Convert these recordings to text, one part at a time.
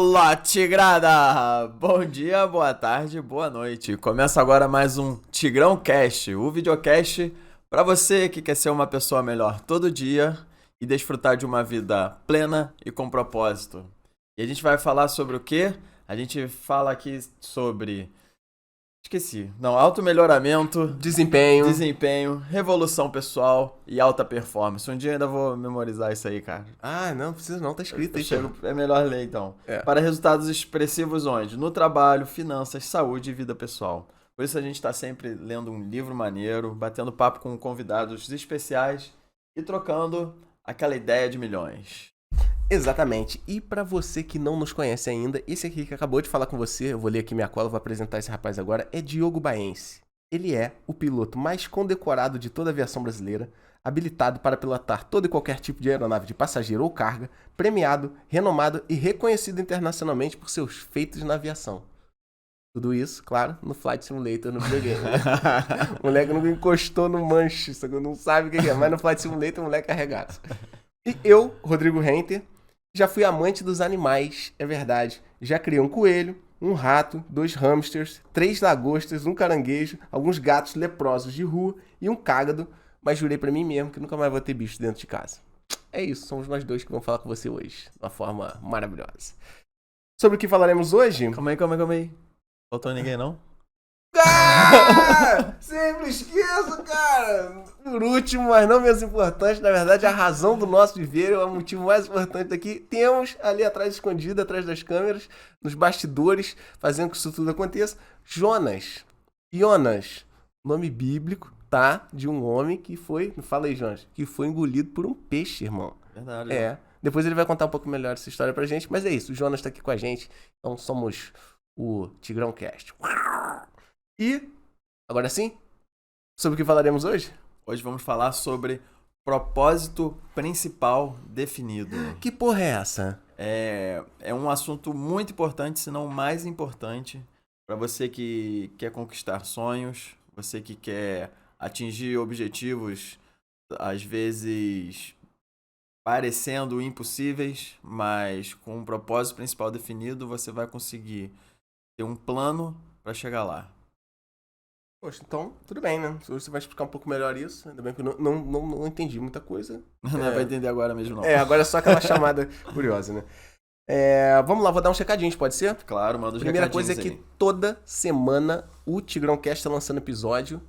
Fala, Tigrada! Bom dia, boa tarde, boa noite. Começa agora mais um Tigrão Cast, o videocast para você que quer ser uma pessoa melhor todo dia e desfrutar de uma vida plena e com propósito. E a gente vai falar sobre o quê? A gente fala aqui sobre... Auto-melhoramento, desempenho, revolução pessoal e alta performance. Um dia ainda vou memorizar isso aí, cara. Ah, não precisa não, tá escrito aí. É melhor ler, então. Para resultados expressivos onde? No trabalho, finanças, saúde e vida pessoal. Por isso a gente tá sempre lendo um livro maneiro, batendo papo com convidados especiais e trocando aquela ideia de milhões. Exatamente. E pra você que não nos conhece ainda, esse aqui que acabou de falar com você, eu vou ler aqui minha cola, vou apresentar esse rapaz agora, é Diogo Baense. Ele é o piloto mais condecorado de toda a aviação brasileira, habilitado para pilotar todo e qualquer tipo de aeronave de passageiro ou carga, premiado, renomado e reconhecido internacionalmente por seus feitos na aviação. Tudo isso, claro, no Flight Simulator, no videogame. O moleque nunca encostou no manche, não sabe o que é, mas no Flight Simulator o moleque é arregaça. E eu, Rodrigo Renter, já fui amante dos animais, é verdade. Já criei um coelho, um rato, 2 hamsters, 3 lagostas, um caranguejo, alguns gatos leprosos de rua e um cágado, mas jurei pra mim mesmo que nunca mais vou ter bicho dentro de casa. É isso, somos nós dois que vamos falar com você hoje, de uma forma maravilhosa. Sobre o que falaremos hoje? Calma aí. Faltou ninguém, não? Ah! Sempre esqueço, cara! Por último, mas não menos importante, na verdade, a razão do nosso viver, o motivo mais importante daqui, temos ali atrás, escondido, atrás das câmeras, nos bastidores, fazendo que isso tudo aconteça, Jonas, nome bíblico, tá? De um homem que foi, fala aí, Jonas, que foi engolido por um peixe, irmão. Verdade. É, depois ele vai contar um pouco melhor essa história pra gente, mas é isso, o Jonas tá aqui com a gente, então somos o Tigrão Cast. E, agora sim, sobre o que falaremos hoje? Hoje vamos falar sobre propósito principal definido. Que porra é essa? É um assunto muito importante, se não o mais importante, para você que quer conquistar sonhos, você que quer atingir objetivos, às vezes parecendo impossíveis, mas com um propósito principal definido, você vai conseguir ter um plano para chegar lá. Poxa, então, tudo bem, né? Se você vai explicar um pouco melhor isso, ainda bem que eu não entendi muita coisa. Não é pra entender agora mesmo, não. Agora é só aquela chamada curiosa, né? Vamos lá, vou dar uns recadinhos, pode ser? Claro, manda os Primeira recadinhos coisa é que toda semana o Tigrão Cast tá lançando episódio.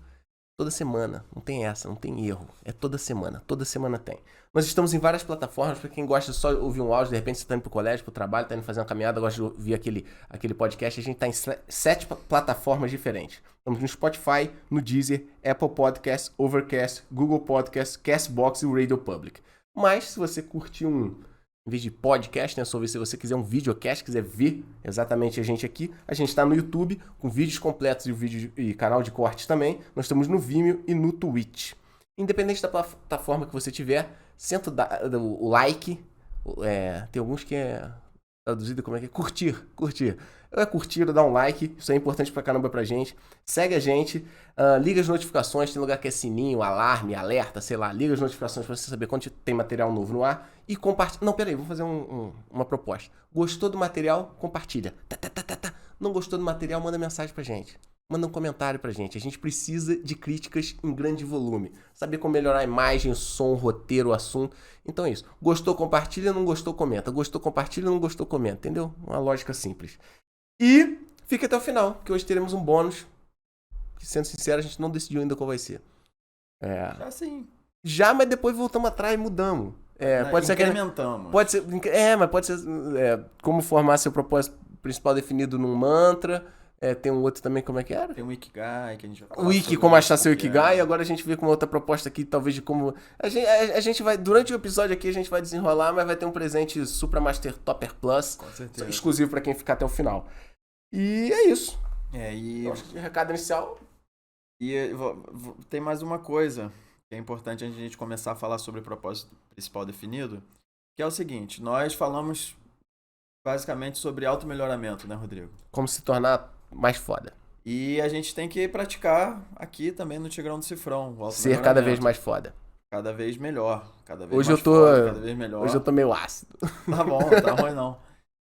Toda semana, não tem essa, não tem erro. É toda semana tem. Nós estamos em várias plataformas, pra quem gosta de só ouvir um áudio, de repente você tá indo pro colégio, pro trabalho, tá indo fazer uma caminhada, gosta de ouvir aquele podcast, a gente tá em 7 plataformas diferentes. Estamos no Spotify, no Deezer, Apple Podcasts, Overcast, Google Podcasts, Castbox e o Radio Public. Mas, se você curtir em vez de podcast, né? Se você quiser um videocast, quiser ver exatamente a gente aqui, a gente está no YouTube com vídeos completos e canal de cortes também. Nós estamos no Vimeo e no Twitch. Independente da plataforma que você tiver, senta o like. Tem alguns que é traduzido como é que é? Curtir. Curtir, dar um like, isso é importante pra caramba pra gente. Segue a gente, liga as notificações, tem lugar que é sininho, alarme, alerta, sei lá. Liga as notificações pra você saber quando tem material novo no ar. E compartilha. Não, peraí, vou fazer uma proposta. Gostou do material? Compartilha. Não gostou do material? Manda mensagem pra gente. Manda um comentário pra gente. A gente precisa de críticas em grande volume. Saber como melhorar a imagem, o som, o roteiro, o assunto. Então é isso. Gostou, compartilha. Não gostou, comenta. Gostou, compartilha. Não gostou, comenta. Entendeu? Uma lógica simples. E fica até o final, que hoje teremos um bônus. Que, sendo sincero, a gente não decidiu ainda qual vai ser. Já sim. Já, mas depois voltamos atrás e mudamos. Pode ser incrementamos. Pode ser. Mas pode ser. Como formar seu propósito principal definido num mantra. Tem um outro também, como é que era? Tem um Ikigai que a gente vai falar. O Iki, como achar seu Ikigai. E agora a gente vê com uma outra proposta aqui, talvez de como... A gente vai, durante o episódio aqui, a gente vai desenrolar, mas vai ter um presente Supra Master Topper Plus. Com certeza. Exclusivo pra quem ficar até o final. E é isso. Eu acho que recado inicial. E tem mais uma coisa que é importante antes de a gente começar a falar sobre o propósito principal definido, que é o seguinte, nós falamos basicamente sobre auto-melhoramento, né, Rodrigo? Como se tornar mais foda. E a gente tem que praticar aqui também no Tigrão do Cifrão. Ser cada vez mais foda. Cada vez melhor. Cada vez hoje mais eu tô, foda, cada vez melhor. Hoje eu tô meio ácido. Tá bom, tá ruim não.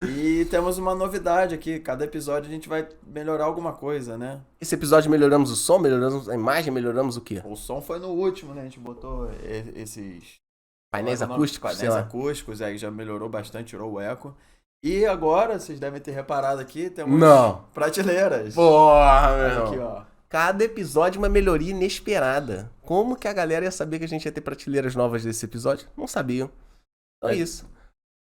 E temos uma novidade aqui. Cada episódio a gente vai melhorar alguma coisa, né? Esse episódio melhoramos o som, melhoramos a imagem, melhoramos o quê? O som foi no último, né? A gente botou esses Painéis acústicos, sei painéis lá. acústicos, aí já melhorou bastante, tirou o eco. E agora, vocês devem ter reparado aqui, temos Não. prateleiras. Porra, meu irmão. Aqui, ó. Cada episódio uma melhoria inesperada. Como que a galera ia saber que a gente ia ter prateleiras novas desse episódio? Não sabiam. Então é isso.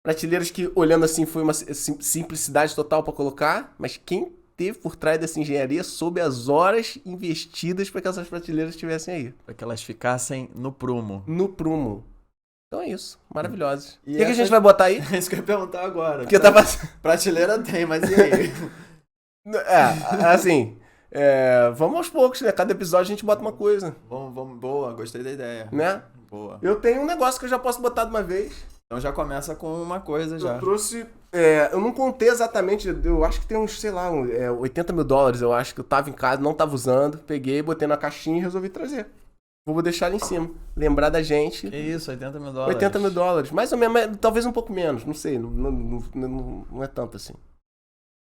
Prateleiras que, olhando assim, foi uma simplicidade total pra colocar, mas quem teve por trás dessa engenharia soube as horas investidas para que essas prateleiras estivessem aí. Para que elas ficassem no prumo. No prumo. Então é isso. Maravilhosas. O E que a gente vai botar aí? É isso que eu ia perguntar agora. Porque tava... Prateleira tem, mas e aí? Assim... vamos aos poucos, né? Cada episódio a gente bota uma coisa. Vamos, boa, gostei da ideia. Né? Boa. Eu tenho um negócio que eu já posso botar de uma vez. Então já começa com uma coisa já. Eu trouxe... eu não contei exatamente, eu acho que tem uns, sei lá, $80 mil, eu acho que eu tava em casa, não tava usando, peguei, botei na caixinha e resolvi trazer. Vou deixar ali em cima. Lembrar da gente. Que isso, $80 mil. $80 mil. Mais ou menos, talvez um pouco menos, não sei, não é tanto assim.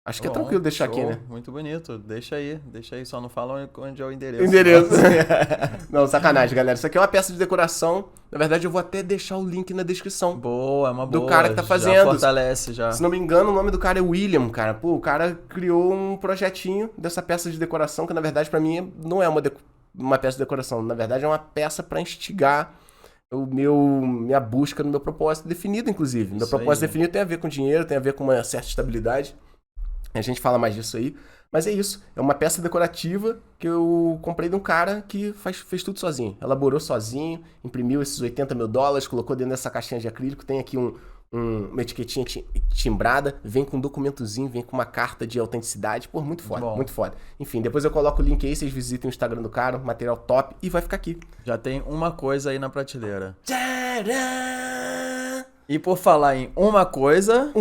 Acho que é tranquilo deixar aqui, né? Muito bonito. Deixa aí, só não fala onde é o endereço. Não, sacanagem, galera. Isso aqui é uma peça de decoração. Na verdade, eu vou até deixar o link na descrição. Boa, é uma boa. Do cara que tá fazendo. Já fortalece, já. Se não me engano, o nome do cara é William, cara. Pô, o cara criou um projetinho dessa peça de decoração, que na verdade pra mim não é uma peça de decoração. Na verdade é uma peça pra instigar minha busca no meu propósito definido, inclusive. Meu propósito definido tem a ver com dinheiro, tem a ver com uma certa estabilidade. A gente fala mais disso aí. Mas é isso. É uma peça decorativa que eu comprei de um cara que fez tudo sozinho. Elaborou sozinho, imprimiu esses $80 mil, colocou dentro dessa caixinha de acrílico. Tem aqui uma etiquetinha timbrada. Vem com um documentozinho, vem com uma carta de autenticidade. Pô, muito foda, muito foda. Enfim, depois eu coloco o link aí, vocês visitem o Instagram do cara, material top, e vai ficar aqui. Já tem uma coisa aí na prateleira. Tcharam! E por falar em uma coisa...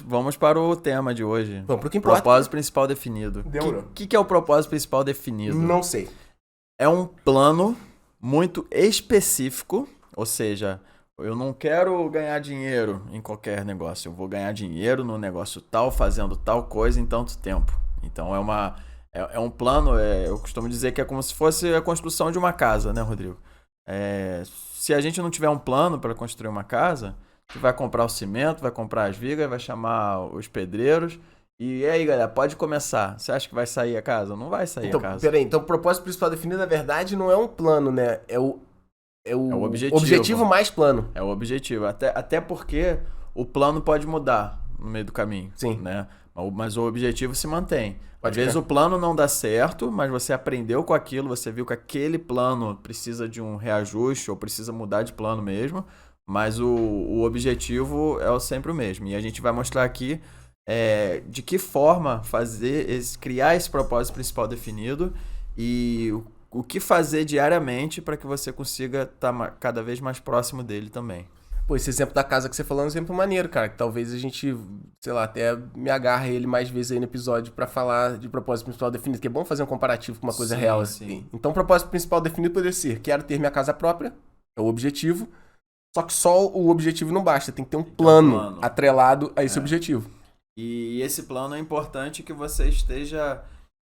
Vamos para o tema de hoje. Vamos pro que importa. Propósito principal definido. Demorou. O que é o propósito principal definido? Não sei. É um plano muito específico, ou seja, eu não quero ganhar dinheiro em qualquer negócio. Eu vou ganhar dinheiro no negócio tal, fazendo tal coisa em tanto tempo. Então é um plano, eu costumo dizer que é como se fosse a construção de uma casa, né, Rodrigo? Se a gente não tiver um plano para construir uma casa, você vai comprar o cimento, vai comprar as vigas, vai chamar os pedreiros. E aí, galera, pode começar. Você acha que vai sair a casa? Não vai sair a casa. Peraí, então o propósito principal definido, na verdade, não é um plano, né? É o objetivo. Objetivo mais plano. É o objetivo. Até porque o plano pode mudar no meio do caminho. Sim. Né? Mas o objetivo se mantém. Às vezes o plano não dá certo, mas você aprendeu com aquilo, você viu que aquele plano precisa de um reajuste ou precisa mudar de plano mesmo, mas o objetivo é sempre o mesmo. E a gente vai mostrar aqui de que forma criar esse propósito principal definido e o que fazer diariamente para que você consiga estar cada vez mais próximo dele também. Pô, esse exemplo da casa que você falou é um exemplo maneiro, cara. Que talvez a gente, sei lá, até me agarre ele mais vezes aí no episódio pra falar de propósito principal definido. Que é bom fazer um comparativo com uma coisa real assim. Então, o propósito principal definido poderia ser: quero ter minha casa própria, é o objetivo. Só que só o objetivo não basta, tem que ter um plano atrelado a esse objetivo. E esse plano é importante que você esteja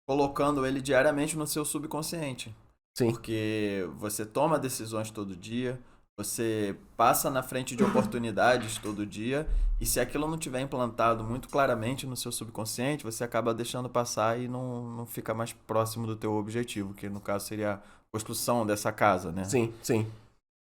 colocando ele diariamente no seu subconsciente. Sim. Porque você toma decisões todo dia. Você passa na frente de oportunidades todo dia e se aquilo não tiver implantado muito claramente no seu subconsciente, você acaba deixando passar e não fica mais próximo do teu objetivo, que no caso seria a construção dessa casa, né? Sim, sim.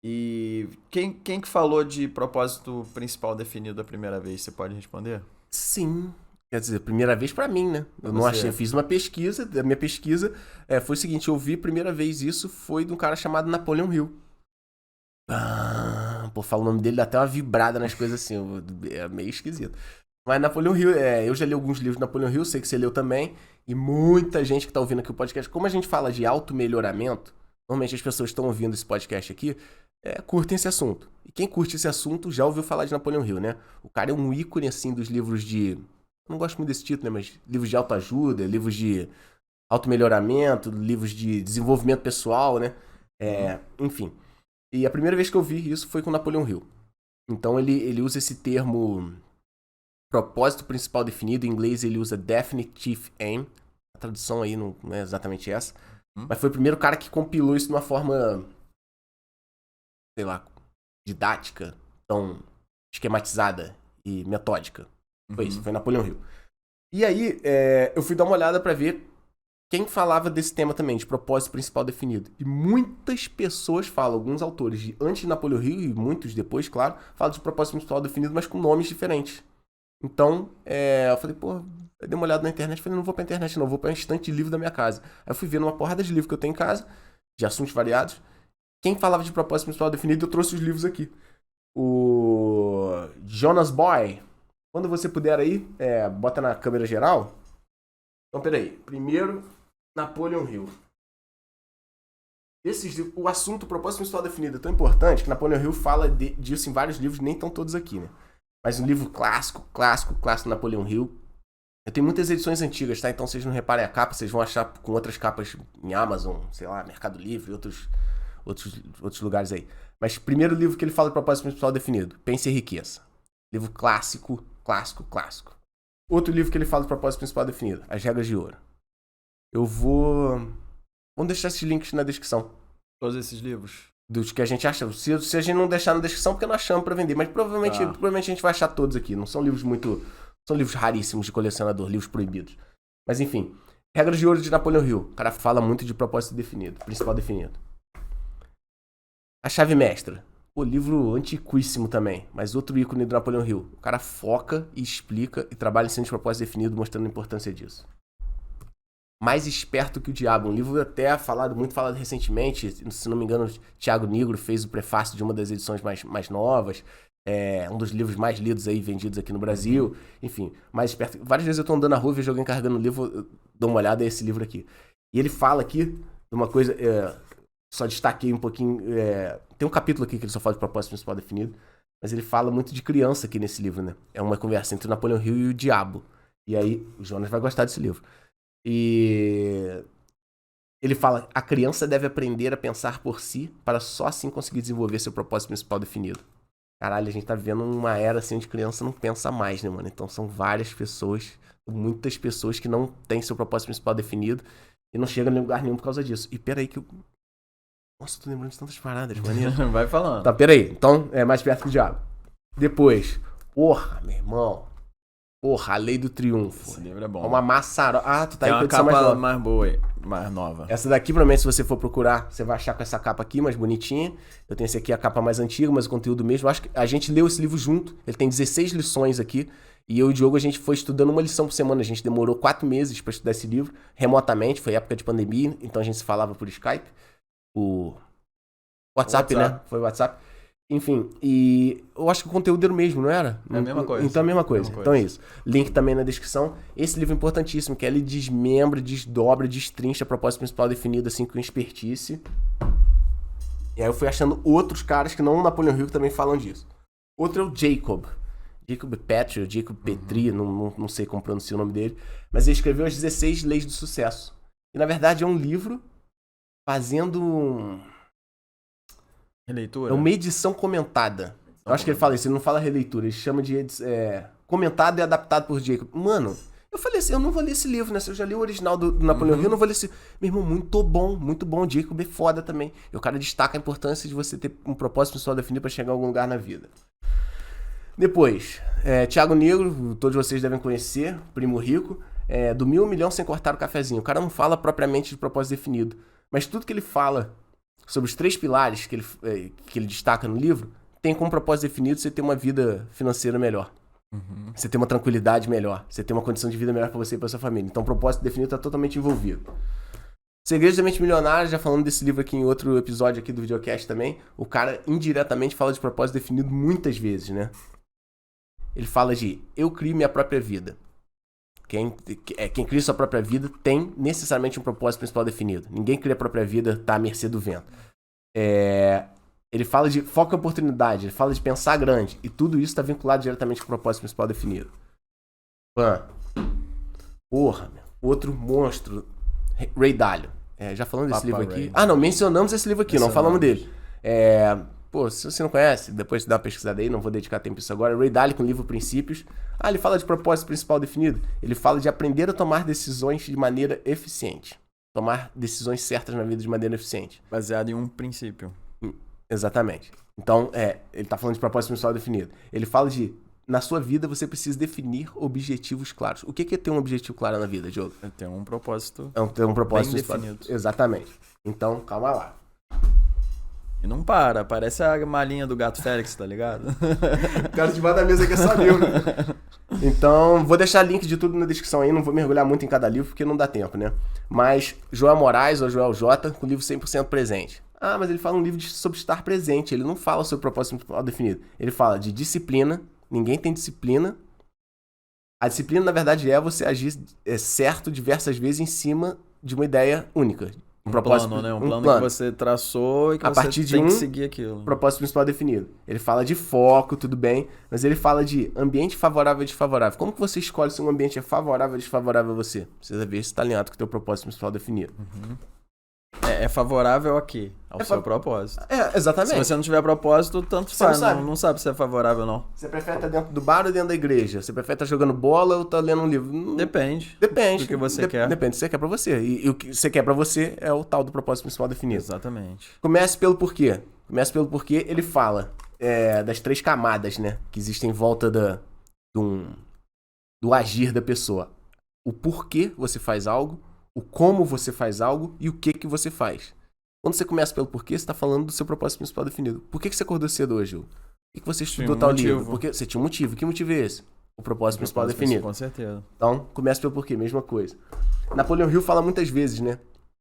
E quem que falou de propósito principal definido a primeira vez? Você pode responder? Sim. Quer dizer, primeira vez pra mim, né? Eu não achei, eu fiz uma pesquisa, a minha pesquisa foi o seguinte, eu vi a primeira vez isso, foi de um cara chamado Napoleon Hill. Pô, fala o nome dele, dá até uma vibrada nas coisas assim, é meio esquisito. Mas Napoleon Hill, eu já li alguns livros de Napoleon Hill, sei que você leu também, e muita gente que tá ouvindo aqui o podcast, como a gente fala de auto-melhoramento, normalmente as pessoas que estão ouvindo esse podcast aqui, curtem esse assunto. E quem curte esse assunto já ouviu falar de Napoleon Hill, né? O cara é um ícone, assim, dos livros de... Eu não gosto muito desse título, né? Mas livros de autoajuda, livros de auto-melhoramento, livros de desenvolvimento pessoal, né? Enfim... E a primeira vez que eu vi isso foi com Napoleon Hill. Então ele usa esse termo Propósito Principal Definido. Em inglês ele usa Definite Chief Aim. A tradução aí não é exatamente essa. Mas foi o primeiro cara que compilou isso de uma forma, sei lá, didática, tão esquematizada e metódica. Foi isso, foi Napoleão Hill. E aí, eu fui dar uma olhada pra ver quem falava desse tema também, de propósito principal definido. E muitas pessoas falam, alguns autores de antes de Napoleão Hill e muitos depois, claro, falam de propósito principal definido, mas com nomes diferentes. Então, eu falei, pô, eu dei uma olhada na internet, falei, não vou pra internet não, vou pra estante de livro da minha casa. Aí eu fui vendo uma porrada de livros que eu tenho em casa, de assuntos variados. Quem falava de propósito principal definido, eu trouxe os livros aqui. O Jonas Boy, quando você puder aí, bota na câmera geral. Então, peraí. Primeiro, Napoleão Hill. O assunto propósito principal definido é tão importante que Napoleão Hill fala disso em vários livros, nem estão todos aqui, né? Mas um livro clássico Napoleão Hill. Eu tenho muitas edições antigas, tá? Então vocês não reparem a capa, vocês vão achar com outras capas em Amazon, sei lá, Mercado Livre, outros lugares aí. Mas primeiro livro que ele fala de propósito principal definido, Pense em Riqueza. Livro clássico. Outro livro que ele fala de propósito principal definido, As Regras de Ouro. Vamos deixar esses links na descrição. Todos esses livros? Dos que a gente acha. Se a gente não deixar na descrição, porque não achamos pra vender. Mas provavelmente a gente vai achar todos aqui. Não são livros são livros raríssimos de colecionador, livros proibidos. Mas enfim. Regras de Ouro de Napoleão Hill. O cara fala muito de propósito definido, principal definido. A Chave Mestra. O livro antiquíssimo também, mas outro ícone do Napoleão Hill. O cara foca e explica e trabalha em cima de propósito definido, mostrando a importância disso. Mais Esperto que o Diabo, um livro até muito falado recentemente, se não me engano, Thiago Nigro fez o prefácio de uma das edições mais novas, um dos livros mais lidos aí, vendidos aqui no Brasil, enfim, Mais Esperto. Várias vezes eu tô andando na rua e vejo alguém carregando um livro, eu dou uma olhada, é esse livro aqui. E ele fala aqui de uma coisa, só destaquei um pouquinho, tem um capítulo aqui que ele só fala de propósito principal definido, mas ele fala muito de criança aqui nesse livro, né? É uma conversa entre o Napoleão Hill e o Diabo. E aí, o Jonas vai gostar desse livro. E ele fala, a criança deve aprender a pensar por si para só assim conseguir desenvolver seu propósito principal definido. Caralho, a gente tá vivendo uma era assim onde criança não pensa mais, né, mano? Então são muitas pessoas que não têm seu propósito principal definido e não chegam em lugar nenhum por causa disso. E peraí que eu... Nossa, tô lembrando de tantas paradas, maneiro. Vai falando. Tá, peraí. Então, Mais Perto que o Diabo. Depois, porra, meu irmão. Porra, A Lei do Triunfo. Esse livro é bom. Uma maçarota. Ah, tu tá aí com a edição edição mais boa aí, mais nova. Essa daqui, provavelmente, se você for procurar, você vai achar com essa capa aqui, mais bonitinha. Eu tenho esse aqui, a capa mais antiga, mas o conteúdo mesmo. Eu acho que a gente leu esse livro junto. Ele tem 16 lições aqui. E eu e o Diogo, a gente foi estudando uma lição por semana. A gente demorou 4 meses pra estudar esse livro, remotamente. Foi época de pandemia, então a gente se falava por Skype. O WhatsApp, né? Foi o WhatsApp. Enfim, e eu acho que o conteúdo era o mesmo, não era? É a mesma coisa. Então é a mesma coisa. Então é isso. Link também na descrição. Esse livro é importantíssimo, que ele desmembra, desdobra, destrincha a propósito principal definido, assim, com expertise. E aí eu fui achando outros caras que não o Napoleão Hill que também falam disso. Outro é o Jacob Petri, Jacob Petri, não sei como pronunciar o nome dele. Mas ele escreveu as 16 Leis do Sucesso. E na verdade é um livro fazendo... Releitura? É uma edição comentada. Eu acho que ele fala isso, ele não fala releitura, ele chama de comentado e adaptado por Jacob. Mano, eu falei assim, eu não vou ler esse livro, né? Se eu já li o original do Napoleão Hill, eu não vou ler esse... Meu irmão, muito bom. Jacob é foda também. E o cara destaca a importância de você ter um propósito pessoal definido pra chegar a algum lugar na vida. Depois, Thiago Nigro, todos vocês devem conhecer, Primo Rico, do 1.000 ao milhão sem cortar o cafezinho. O cara não fala propriamente de propósito definido, mas tudo que ele fala sobre os 3 pilares que ele destaca no livro, tem como propósito definido você ter uma vida financeira melhor. Você ter uma tranquilidade melhor. Você ter uma condição de vida melhor pra você e pra sua família. Então o propósito definido tá totalmente envolvido. Segredos da Mente Milionária, já falando desse livro aqui em outro episódio aqui do videocast também, o cara indiretamente fala de propósito definido muitas vezes, né? Ele fala de, eu crio minha própria vida. Quem cria sua própria vida tem necessariamente um propósito principal definido. Ninguém cria a própria vida, tá à mercê do vento. Ele fala de foco e oportunidade, ele fala de pensar grande. E tudo isso está vinculado diretamente com o propósito principal definido. Porra, meu. Outro monstro, Ray Dalio. Já falando desse livro aqui. Ray. Ah, não, mencionamos esse livro aqui, não falamos dele. Pô, se você não conhece, depois dá uma pesquisada aí, não vou dedicar tempo a isso agora. Ray Dalio com o livro Princípios. Ah, ele fala de propósito principal definido. Ele fala de aprender a tomar decisões de maneira eficiente. Tomar decisões certas na vida de maneira eficiente. Baseado em um princípio. Exatamente. Então, ele tá falando de propósito principal definido. Ele fala de, na sua vida, você precisa definir objetivos claros. O que é ter um objetivo claro na vida, Diogo? É ter um propósito Ter um propósito bem definido. Exatamente. Então, calma lá. E não para, parece a malinha do Gato Félix, tá ligado? O cara debaixo da mesa aqui é só livro. Então, vou deixar link de tudo na descrição aí, não vou mergulhar muito em cada livro, porque não dá tempo, né? Mas, Joel Moraes, ou Joel J, com o livro 100% presente. Ah, mas ele fala um livro sobre estar presente, ele não fala sobre propósito principal definido. Ele fala de disciplina, ninguém tem disciplina. A disciplina, na verdade, é você agir certo diversas vezes em cima de uma ideia única. Um plano, né? Um plano que você traçou e que você tem que seguir aquilo. Propósito principal definido. Ele fala de foco, tudo bem, mas ele fala de ambiente favorável e desfavorável. Como que você escolhe se um ambiente é favorável ou desfavorável a você? Precisa ver se está alinhado com o teu propósito principal definido. Uhum. É favorável a quê? Ao seu propósito. Exatamente. Se você não tiver propósito, tanto faz. Não sabe se é favorável ou não. Você prefere estar dentro do bar ou dentro da igreja? Você prefere estar jogando bola ou estar lendo um livro? Depende. Depende. Do que você quer. Depende do que você quer pra você. E o que você quer pra você é o tal do propósito principal definido. Exatamente. Comece pelo porquê. Ele fala das 3 camadas, né? Que existem em volta do agir da pessoa. O porquê você faz algo, o como você faz algo e o que você faz. Quando você começa pelo porquê, você está falando do seu propósito principal definido. Por que você acordou cedo hoje, Gil? Por que você estudou tal livro? Porque você tinha um motivo. Que motivo é esse? O propósito principal definido. Com certeza. Então, começa pelo porquê, mesma coisa. Napoleão Hill fala muitas vezes, né?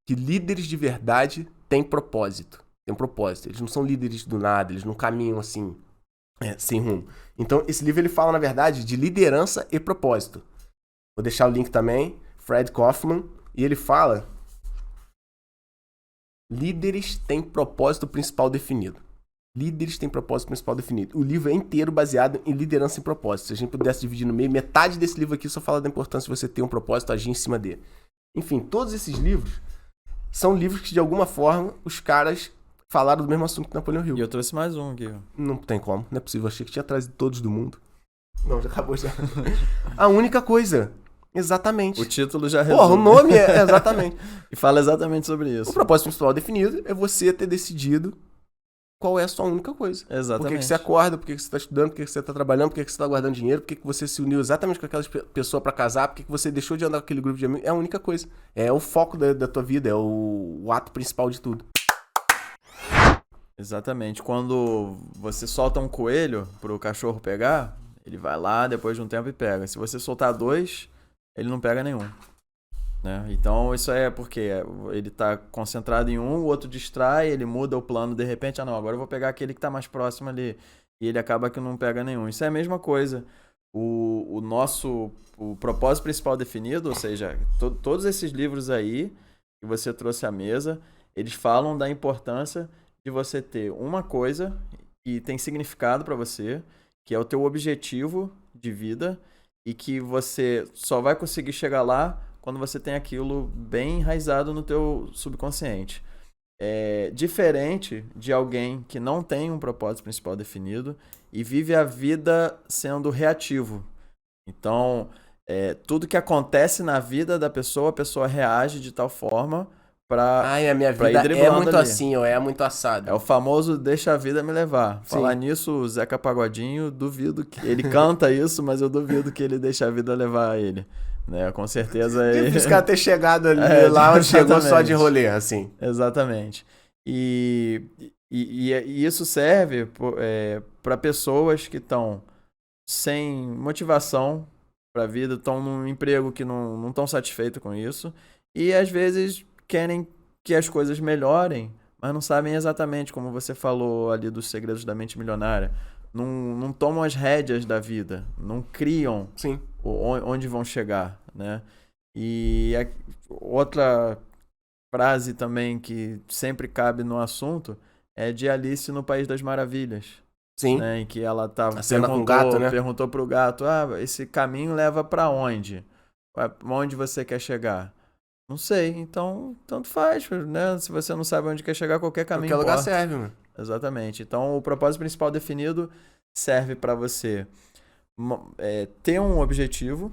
Que líderes de verdade têm propósito. Tem um propósito. Eles não são líderes do nada, eles não caminham assim, sem rumo. Então, esse livro ele fala, na verdade, de liderança e propósito. Vou deixar o link também, Fred Kaufman. E ele fala: líderes têm propósito principal definido. Líderes têm propósito principal definido. O livro é inteiro baseado em liderança e propósito. Se a gente pudesse dividir no meio, metade desse livro aqui só fala da importância de você ter um propósito, agir em cima dele. Enfim, todos esses livros são livros que, de alguma forma, os caras falaram do mesmo assunto que Napoleão Hill. E eu trouxe mais um aqui. Não tem como, não é possível. Eu achei que tinha trazido todos do mundo. Não, já acabou já. A única coisa... Exatamente. O título já resume. Porra, o nome é exatamente. E fala exatamente sobre isso. O propósito principal definido é você ter decidido qual é a sua única coisa. Exatamente. Por que você acorda, por que você está estudando, por que você está trabalhando, por que você está guardando dinheiro, por que você se uniu exatamente com aquela pessoa para casar, por que você deixou de andar com aquele grupo de amigos. É a única coisa. É o foco da tua vida, é o ato principal de tudo. Exatamente. Quando você solta um coelho pro cachorro pegar, ele vai lá depois de um tempo e pega. Se você soltar 2... ele não pega nenhum, né? Então isso é porque ele tá concentrado em um, o outro distrai, ele muda o plano de repente, não, agora eu vou pegar aquele que tá mais próximo ali, e ele acaba que não pega nenhum. Isso é a mesma coisa. O propósito principal definido, ou seja, todos esses livros aí que você trouxe à mesa, eles falam da importância de você ter uma coisa que tem significado para você, que é o teu objetivo de vida, e que você só vai conseguir chegar lá quando você tem aquilo bem enraizado no teu subconsciente. É diferente de alguém que não tem um propósito principal definido e vive a vida sendo reativo. Então, tudo que acontece na vida da pessoa, a pessoa reage de tal forma pra a minha vida é muito ali. Assim, ou é muito assado. É o famoso deixa a vida me levar. Sim. Falar nisso, o Zeca Pagodinho, duvido que... ele canta isso, mas eu duvido que ele deixe a vida levar ele. Né? Com certeza... Difícil cara ter chegado ali lá onde chegou só de rolê, assim. Exatamente. E isso serve para pessoas que estão sem motivação para a vida, estão num emprego que não estão satisfeitos com isso, e às vezes querem que as coisas melhorem, mas não sabem exatamente, como você falou ali dos segredos da mente milionária. Não tomam as rédeas da vida, não criam Sim. onde vão chegar, né? E outra frase também que sempre cabe no assunto é de Alice no País das Maravilhas. Sim. Né? Em que ela perguntou pro gato, esse caminho leva para onde? Onde você quer chegar? Não sei, então tanto faz, né? Se você não sabe onde quer chegar, qualquer caminho qualquer lugar serve, mano. Exatamente. Então, o propósito principal definido serve para você ter um objetivo,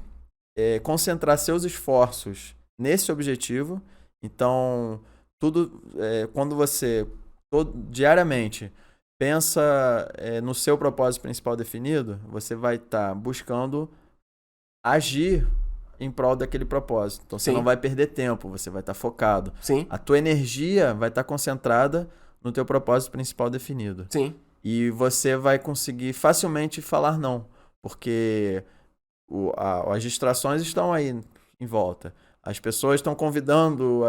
concentrar seus esforços nesse objetivo. Então, quando você diariamente pensa no seu propósito principal definido, você vai estar buscando agir em prol daquele propósito. Então, você não vai perder tempo, você vai estar focado. Sim. A tua energia vai estar concentrada no teu propósito principal definido. Sim. E você vai conseguir facilmente falar não, porque as distrações estão aí em volta. As pessoas estão convidando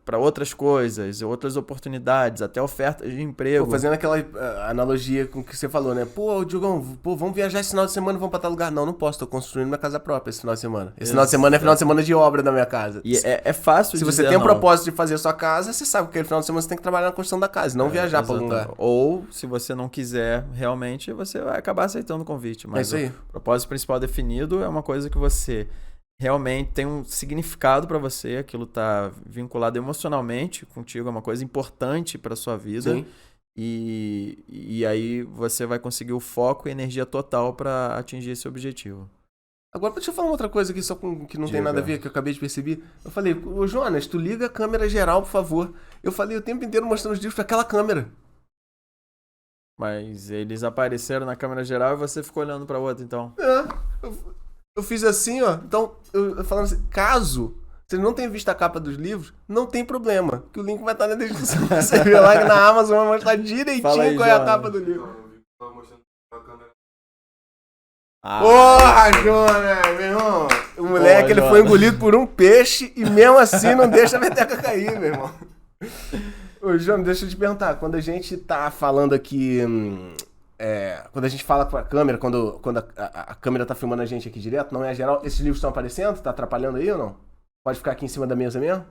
para outras coisas, outras oportunidades, até ofertas de emprego. Pô, fazendo aquela analogia com o que você falou, né? Pô, Diogão, vamos viajar esse final de semana e vamos pra tal lugar. Não posso, tô construindo minha casa própria esse final de semana. Esse final de semana é final de semana de obra da minha casa. E é fácil Se dizer você tem um não. propósito de fazer a sua casa, você sabe que aquele final de semana você tem que trabalhar na construção da casa, não viajar pra algum lugar. Ou, se você não quiser realmente, você vai acabar aceitando o convite. Mas isso aí. o propósito principal definido é uma coisa que você realmente tem um significado para você, aquilo tá vinculado emocionalmente contigo, é uma coisa importante para sua vida. Sim. E aí você vai conseguir o foco e energia total para atingir esse objetivo. Agora, deixa eu falar uma outra coisa aqui, só que não tem nada a ver, que eu acabei de perceber. Eu falei, ô Jonas, tu liga a câmera geral, por favor. Eu falei o tempo inteiro mostrando os livros pra aquela câmera. Mas eles apareceram na câmera geral e você ficou olhando para outra, então. Eu fiz assim, ó. Então, eu falando assim, caso você não tenha visto a capa dos livros, não tem problema, que o link vai estar na descrição. Você vê lá que na Amazon vai mostrar direitinho aí, qual é a Jonas. capa do livro. Ah, Porra, Jonas, meu irmão. O moleque, ele Jonas. foi engolido por um peixe e mesmo assim não deixa a peteca cair, meu irmão. Ô, Jonas, deixa eu te perguntar. Quando a gente tá falando aqui... quando a gente fala com a câmera, quando a câmera tá filmando a gente aqui direto, não é geral, esses livros estão aparecendo? Tá atrapalhando aí ou não? Pode ficar aqui em cima da mesa mesmo?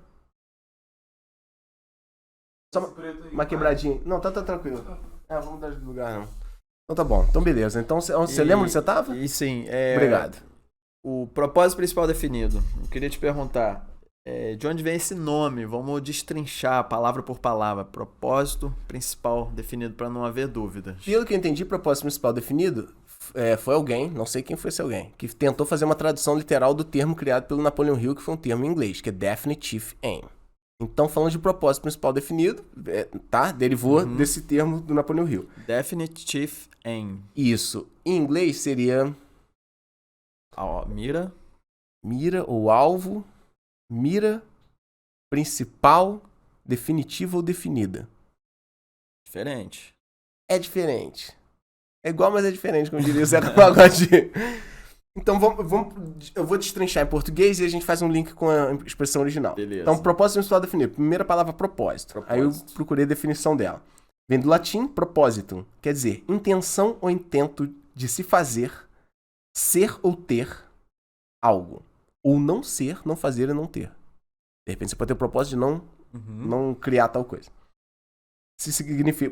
Só uma quebradinha. Não, tá tranquilo. Vamos dar de lugar, não. Então tá bom. Então beleza. Então você lembra onde você tava? E sim, Obrigado. O propósito principal definido. Eu queria te perguntar, de onde vem esse nome? Vamos destrinchar palavra por palavra. Propósito principal definido para não haver dúvidas. Pelo que eu entendi, propósito principal definido foi alguém, não sei quem foi esse alguém, que tentou fazer uma tradução literal do termo criado pelo Napoleon Hill, que foi um termo em inglês, que é Definite Chief Aim. Então, falando de propósito principal definido, tá? Derivou desse termo do Napoleon Hill. Definite Chief Aim. Isso. Em inglês seria... Mira. Mira ou alvo. Mira principal, definitiva ou definida. Diferente. É diferente. É igual, mas é diferente, como diria o Zeca Pagodinho. Então, eu vou destrinchar em português e a gente faz um link com a expressão original. Beleza. Então, propósito principal definido. Primeira palavra, propósito. Aí eu procurei a definição dela. Vem do latim, propositum. Quer dizer, intenção ou intento de se fazer, ser ou ter algo. Ou não ser, não fazer e não ter. De repente você pode ter o propósito de não criar tal coisa.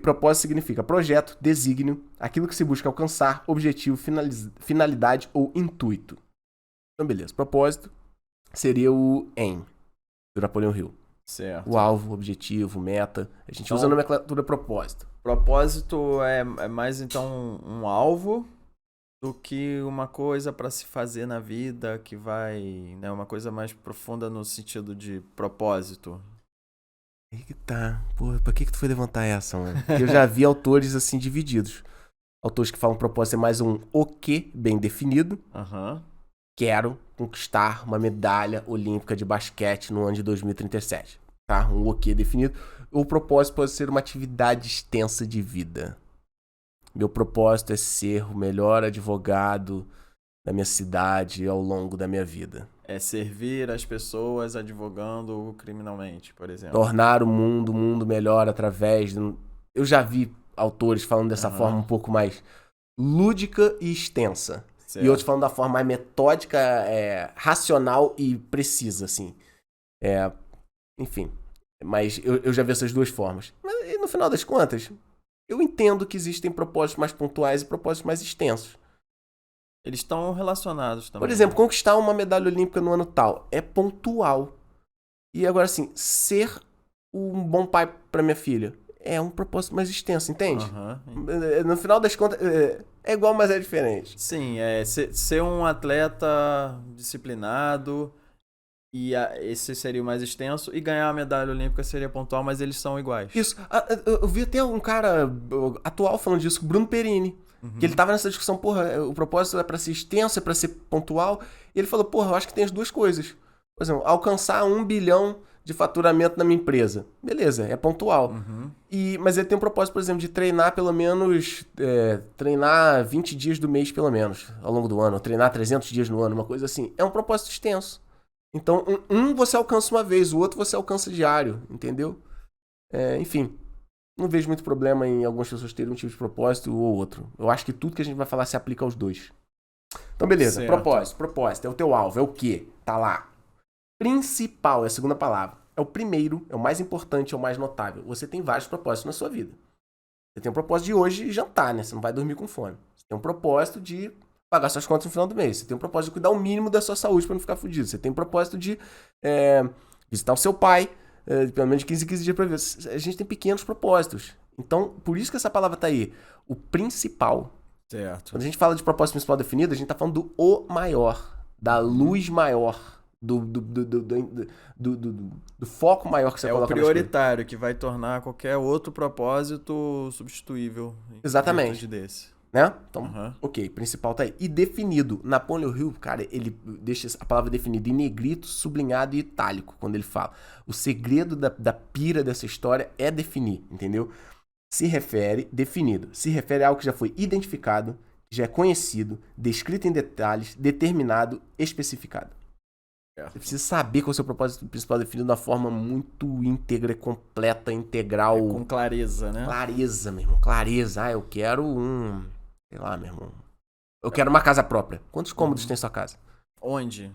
Propósito significa projeto, desígnio, aquilo que se busca alcançar, objetivo, finalidade ou intuito. Então, beleza. Propósito seria o aim, do Napoleon Hill. Certo. O alvo, objetivo, meta. A gente usa a nomenclatura propósito. Propósito é mais, então, um alvo do que uma coisa para se fazer na vida que vai... né, uma coisa mais profunda no sentido de propósito. Aí que tá. Porra, pra que tu foi levantar essa, mano? Porque eu já vi autores assim divididos. Autores que falam que propósito é mais um o que bem definido. Quero conquistar uma medalha olímpica de basquete no ano de 2037. Tá? Um o que definido. O propósito pode ser uma atividade extensa de vida. Meu propósito é ser o melhor advogado da minha cidade ao longo da minha vida. É servir as pessoas advogando criminalmente, por exemplo. Tornar o mundo melhor através... Eu já vi autores falando dessa forma um pouco mais lúdica e extensa. Certo. E outros falando da forma mais metódica, racional e precisa, assim. Enfim, mas eu já vi essas duas formas. Mas no final das contas, eu entendo que existem propósitos mais pontuais e propósitos mais extensos. Eles estão relacionados também. Por exemplo, conquistar uma medalha olímpica no ano tal é pontual. E agora, assim, ser um bom pai para minha filha é um propósito mais extenso, entende? Aham. No final das contas, é igual, mas é diferente. Sim, ser um atleta disciplinado, e esse seria o mais extenso, e ganhar a medalha olímpica seria pontual, mas eles são iguais. Isso. Eu vi até um cara atual falando disso, o Bruno Perini. Que ele tava nessa discussão, porra, o propósito é pra ser extenso, é pra ser pontual. E ele falou, porra, eu acho que tem as duas coisas. Por exemplo, alcançar 1 bilhão de faturamento na minha empresa. Beleza, é pontual. Mas ele tem um propósito, por exemplo, de treinar pelo menos... treinar 20 dias do mês, pelo menos, ao longo do ano. Ou treinar 300 dias no ano, uma coisa assim. É um propósito extenso. Então, um você alcança uma vez, o outro você alcança diário, entendeu? Enfim, não vejo muito problema em algumas pessoas terem um tipo de propósito ou outro. Eu acho que tudo que a gente vai falar se aplica aos dois. Então, beleza. Certo. Propósito. É o teu alvo. É o quê? Tá lá. Principal é a segunda palavra. É o primeiro, é o mais importante, é o mais notável. Você tem vários propósitos na sua vida. Você tem um propósito de hoje jantar, né? Você não vai dormir com fome. Você tem um propósito de pagar suas contas no final do mês. Você tem um propósito de cuidar o mínimo da sua saúde para não ficar fudido. Você tem um propósito de visitar o seu pai, pelo menos de 15 em 15 dias pra ver. A gente tem pequenos propósitos. Então, por isso que essa palavra tá aí. O principal. Certo. Quando a gente fala de propósito principal definido, a gente tá falando do o maior, da luz maior, do foco maior que você coloca É o nas coisas. prioritário que vai tornar qualquer outro propósito substituível. Exatamente. Desse. Né? Então, ok, principal tá aí. E definido. Napoleon Hill, cara, ele deixa a palavra definida em negrito, sublinhado e itálico, quando ele fala. O segredo da pira dessa história é definir, entendeu? Se refere, definido, se refere a algo que já foi identificado, já é conhecido, descrito em detalhes, determinado, especificado. Você precisa saber qual é o seu propósito principal definido de uma forma muito íntegra, completa, integral. Com clareza, né? Clareza, meu irmão, clareza. Eu quero sei lá, meu irmão. Eu quero uma casa própria. Quantos cômodos tem sua casa? Onde? É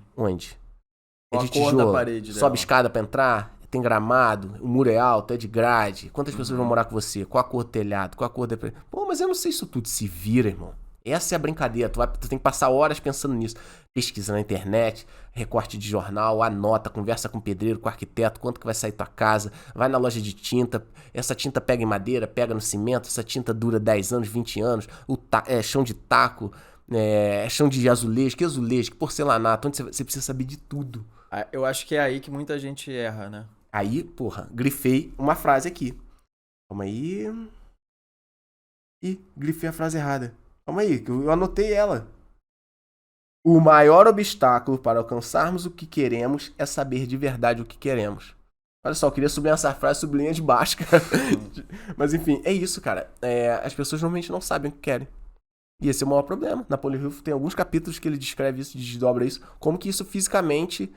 Qual de a cor tijolo? da parede dela? Sobe escada pra entrar? Tem gramado? O muro é alto? É de grade? Quantas pessoas vão morar com você? Qual a cor do telhado? Qual a cor da... Pô, mas eu não sei isso tudo. Se vira, irmão. Essa é a brincadeira. Tu tem que passar horas pensando nisso. Pesquisa na internet, recorte de jornal, anota, conversa com o pedreiro, com o arquiteto, quanto que vai sair tua casa, vai na loja de tinta, essa tinta pega em madeira, pega no cimento, essa tinta dura 10 anos, 20 anos, chão de taco, chão de azulejo, que porcelanato, onde você precisa saber de tudo. Eu acho que é aí que muita gente erra, né? Aí, porra, grifei uma frase aqui. Calma aí. Ih, grifei a frase errada. Calma aí, que eu anotei ela. O maior obstáculo para alcançarmos o que queremos é saber de verdade o que queremos. Olha só, eu queria sublinhar essa frase, sublinha de baixo, cara. Mas enfim, é isso, cara. As pessoas normalmente não sabem o que querem. E esse é o maior problema. Napoleon Hill tem alguns capítulos que ele descreve isso, desdobra isso, como que isso fisicamente,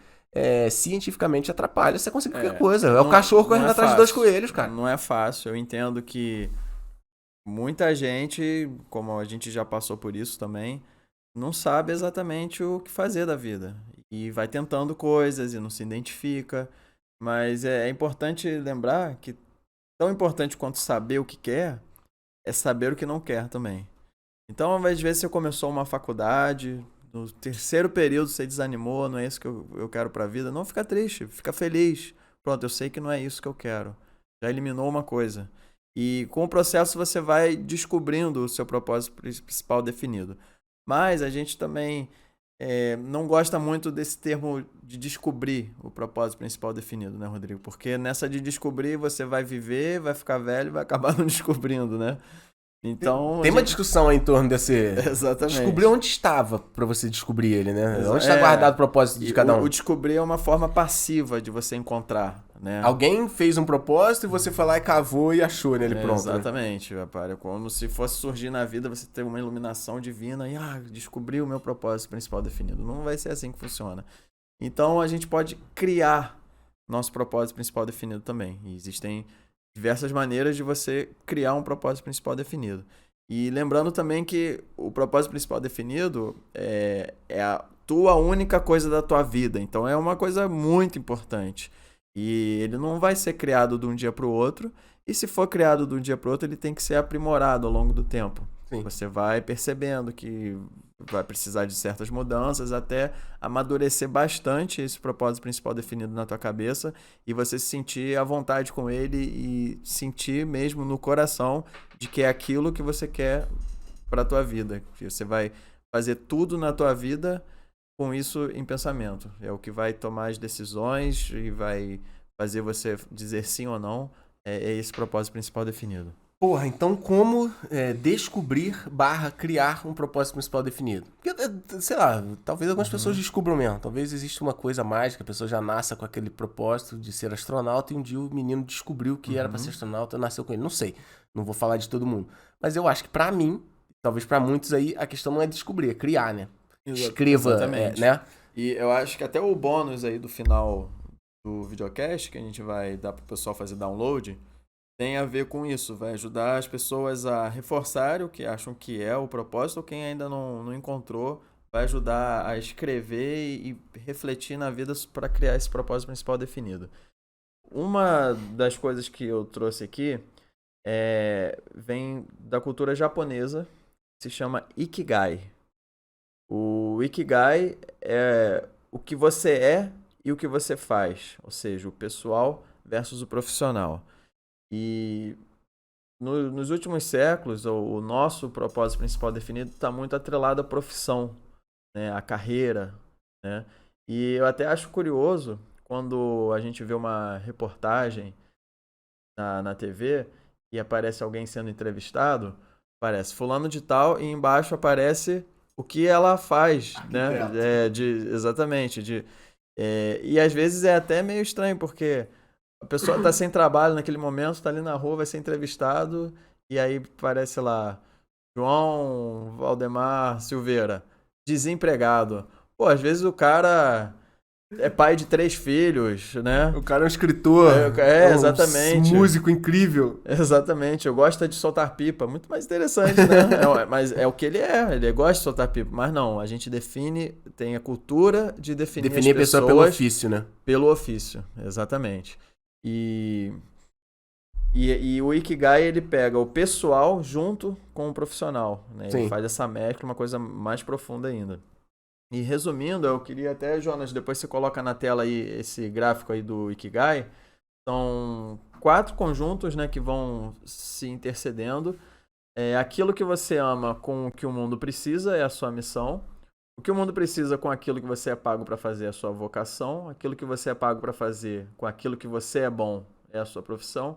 cientificamente atrapalha você conseguir qualquer coisa. É o cachorro correndo atrás de 2 coelhos, cara. Não é fácil. Eu entendo que muita gente, como a gente já passou por isso também, não sabe exatamente o que fazer da vida. E vai tentando coisas e não se identifica. Mas é importante lembrar que tão importante quanto saber o que quer é saber o que não quer também. Então, às vezes você começou uma faculdade, no 3º período você desanimou, não é isso que eu quero pra vida. Não fica triste, fica feliz. Pronto, eu sei que não é isso que eu quero. Já eliminou uma coisa. E com o processo você vai descobrindo o seu propósito principal definido. Mas a gente também não gosta muito desse termo de descobrir o propósito principal definido, né, Rodrigo? Porque nessa de descobrir você vai viver, vai ficar velho e vai acabar não descobrindo, né? Então, tem uma discussão aí em torno desse... Exatamente. Descobrir onde estava pra você descobrir ele, né? Onde está guardado o propósito de cada um. O descobrir é uma forma passiva de você encontrar, né? Alguém fez um propósito e você foi lá e cavou e achou nele pronto. Exatamente, né? É como se fosse surgir na vida, você ter uma iluminação divina e descobri o meu propósito principal definido. Não vai ser assim que funciona. Então a gente pode criar nosso propósito principal definido também. E existem diversas maneiras de você criar um propósito principal definido. E lembrando também que o propósito principal definido é a tua única coisa da tua vida. Então é uma coisa muito importante. E ele não vai ser criado de um dia para o outro. E se for criado de um dia para o outro, ele tem que ser aprimorado ao longo do tempo. Sim. Você vai percebendo que vai precisar de certas mudanças até amadurecer bastante esse propósito principal definido na tua cabeça e você se sentir à vontade com ele e sentir mesmo no coração de que é aquilo que você quer para tua vida. Que você vai fazer tudo na tua vida com isso em pensamento. É o que vai tomar as decisões e vai fazer você dizer sim ou não. É esse propósito principal definido. Porra, então como descobrir / criar um propósito principal definido? Porque, sei lá, talvez algumas pessoas descubram mesmo. Talvez exista uma coisa mágica, a pessoa já nasça com aquele propósito de ser astronauta e um dia o menino descobriu que era pra ser astronauta e nasceu com ele. Não sei, não vou falar de todo mundo. Mas eu acho que pra mim, talvez pra muitos aí, a questão não é descobrir, é criar, né? Escreva, Exatamente. né? E eu acho que até o bônus aí do final do videocast, que a gente vai dar pro pessoal fazer download, tem a ver com isso. Vai ajudar as pessoas a reforçar o que acham que é o propósito, ou quem ainda não encontrou, vai ajudar a escrever e refletir na vida para criar esse propósito principal definido. Uma das coisas que eu trouxe aqui vem da cultura japonesa, se chama Ikigai. O Ikigai é o que você é e o que você faz, ou seja, o pessoal versus o profissional. E nos últimos séculos, o nosso propósito principal definido está muito atrelado à profissão, né, à carreira, né? E eu até acho curioso quando a gente vê uma reportagem na TV e aparece alguém sendo entrevistado, aparece fulano de tal e embaixo aparece o que ela faz, né? Exatamente. E às vezes é até meio estranho, porque a pessoa está sem trabalho naquele momento, está ali na rua, vai ser entrevistado, e aí aparece lá, João Valdemar Silveira, desempregado. Pô, às vezes o cara é pai de 3 filhos, né? O cara é um escritor, exatamente. Um músico incrível. Exatamente, eu gosto de soltar pipa, muito mais interessante, né? Mas é o que ele gosta de soltar pipa. Mas não, a gente tem a cultura de definir as pessoas... a pessoa pelo ofício, né? Pelo ofício, exatamente. E o Ikigai, ele pega o pessoal junto com o profissional, né? Ele faz essa mescla, uma coisa mais profunda ainda. E resumindo, eu queria até, Jonas, depois você coloca na tela aí esse gráfico aí do Ikigai. São 4 conjuntos, né, que vão se intercedendo. Aquilo que você ama com o que o mundo precisa é a sua missão. O que o mundo precisa com aquilo que você é pago para fazer é a sua vocação. Aquilo que você é pago para fazer com aquilo que você é bom é a sua profissão.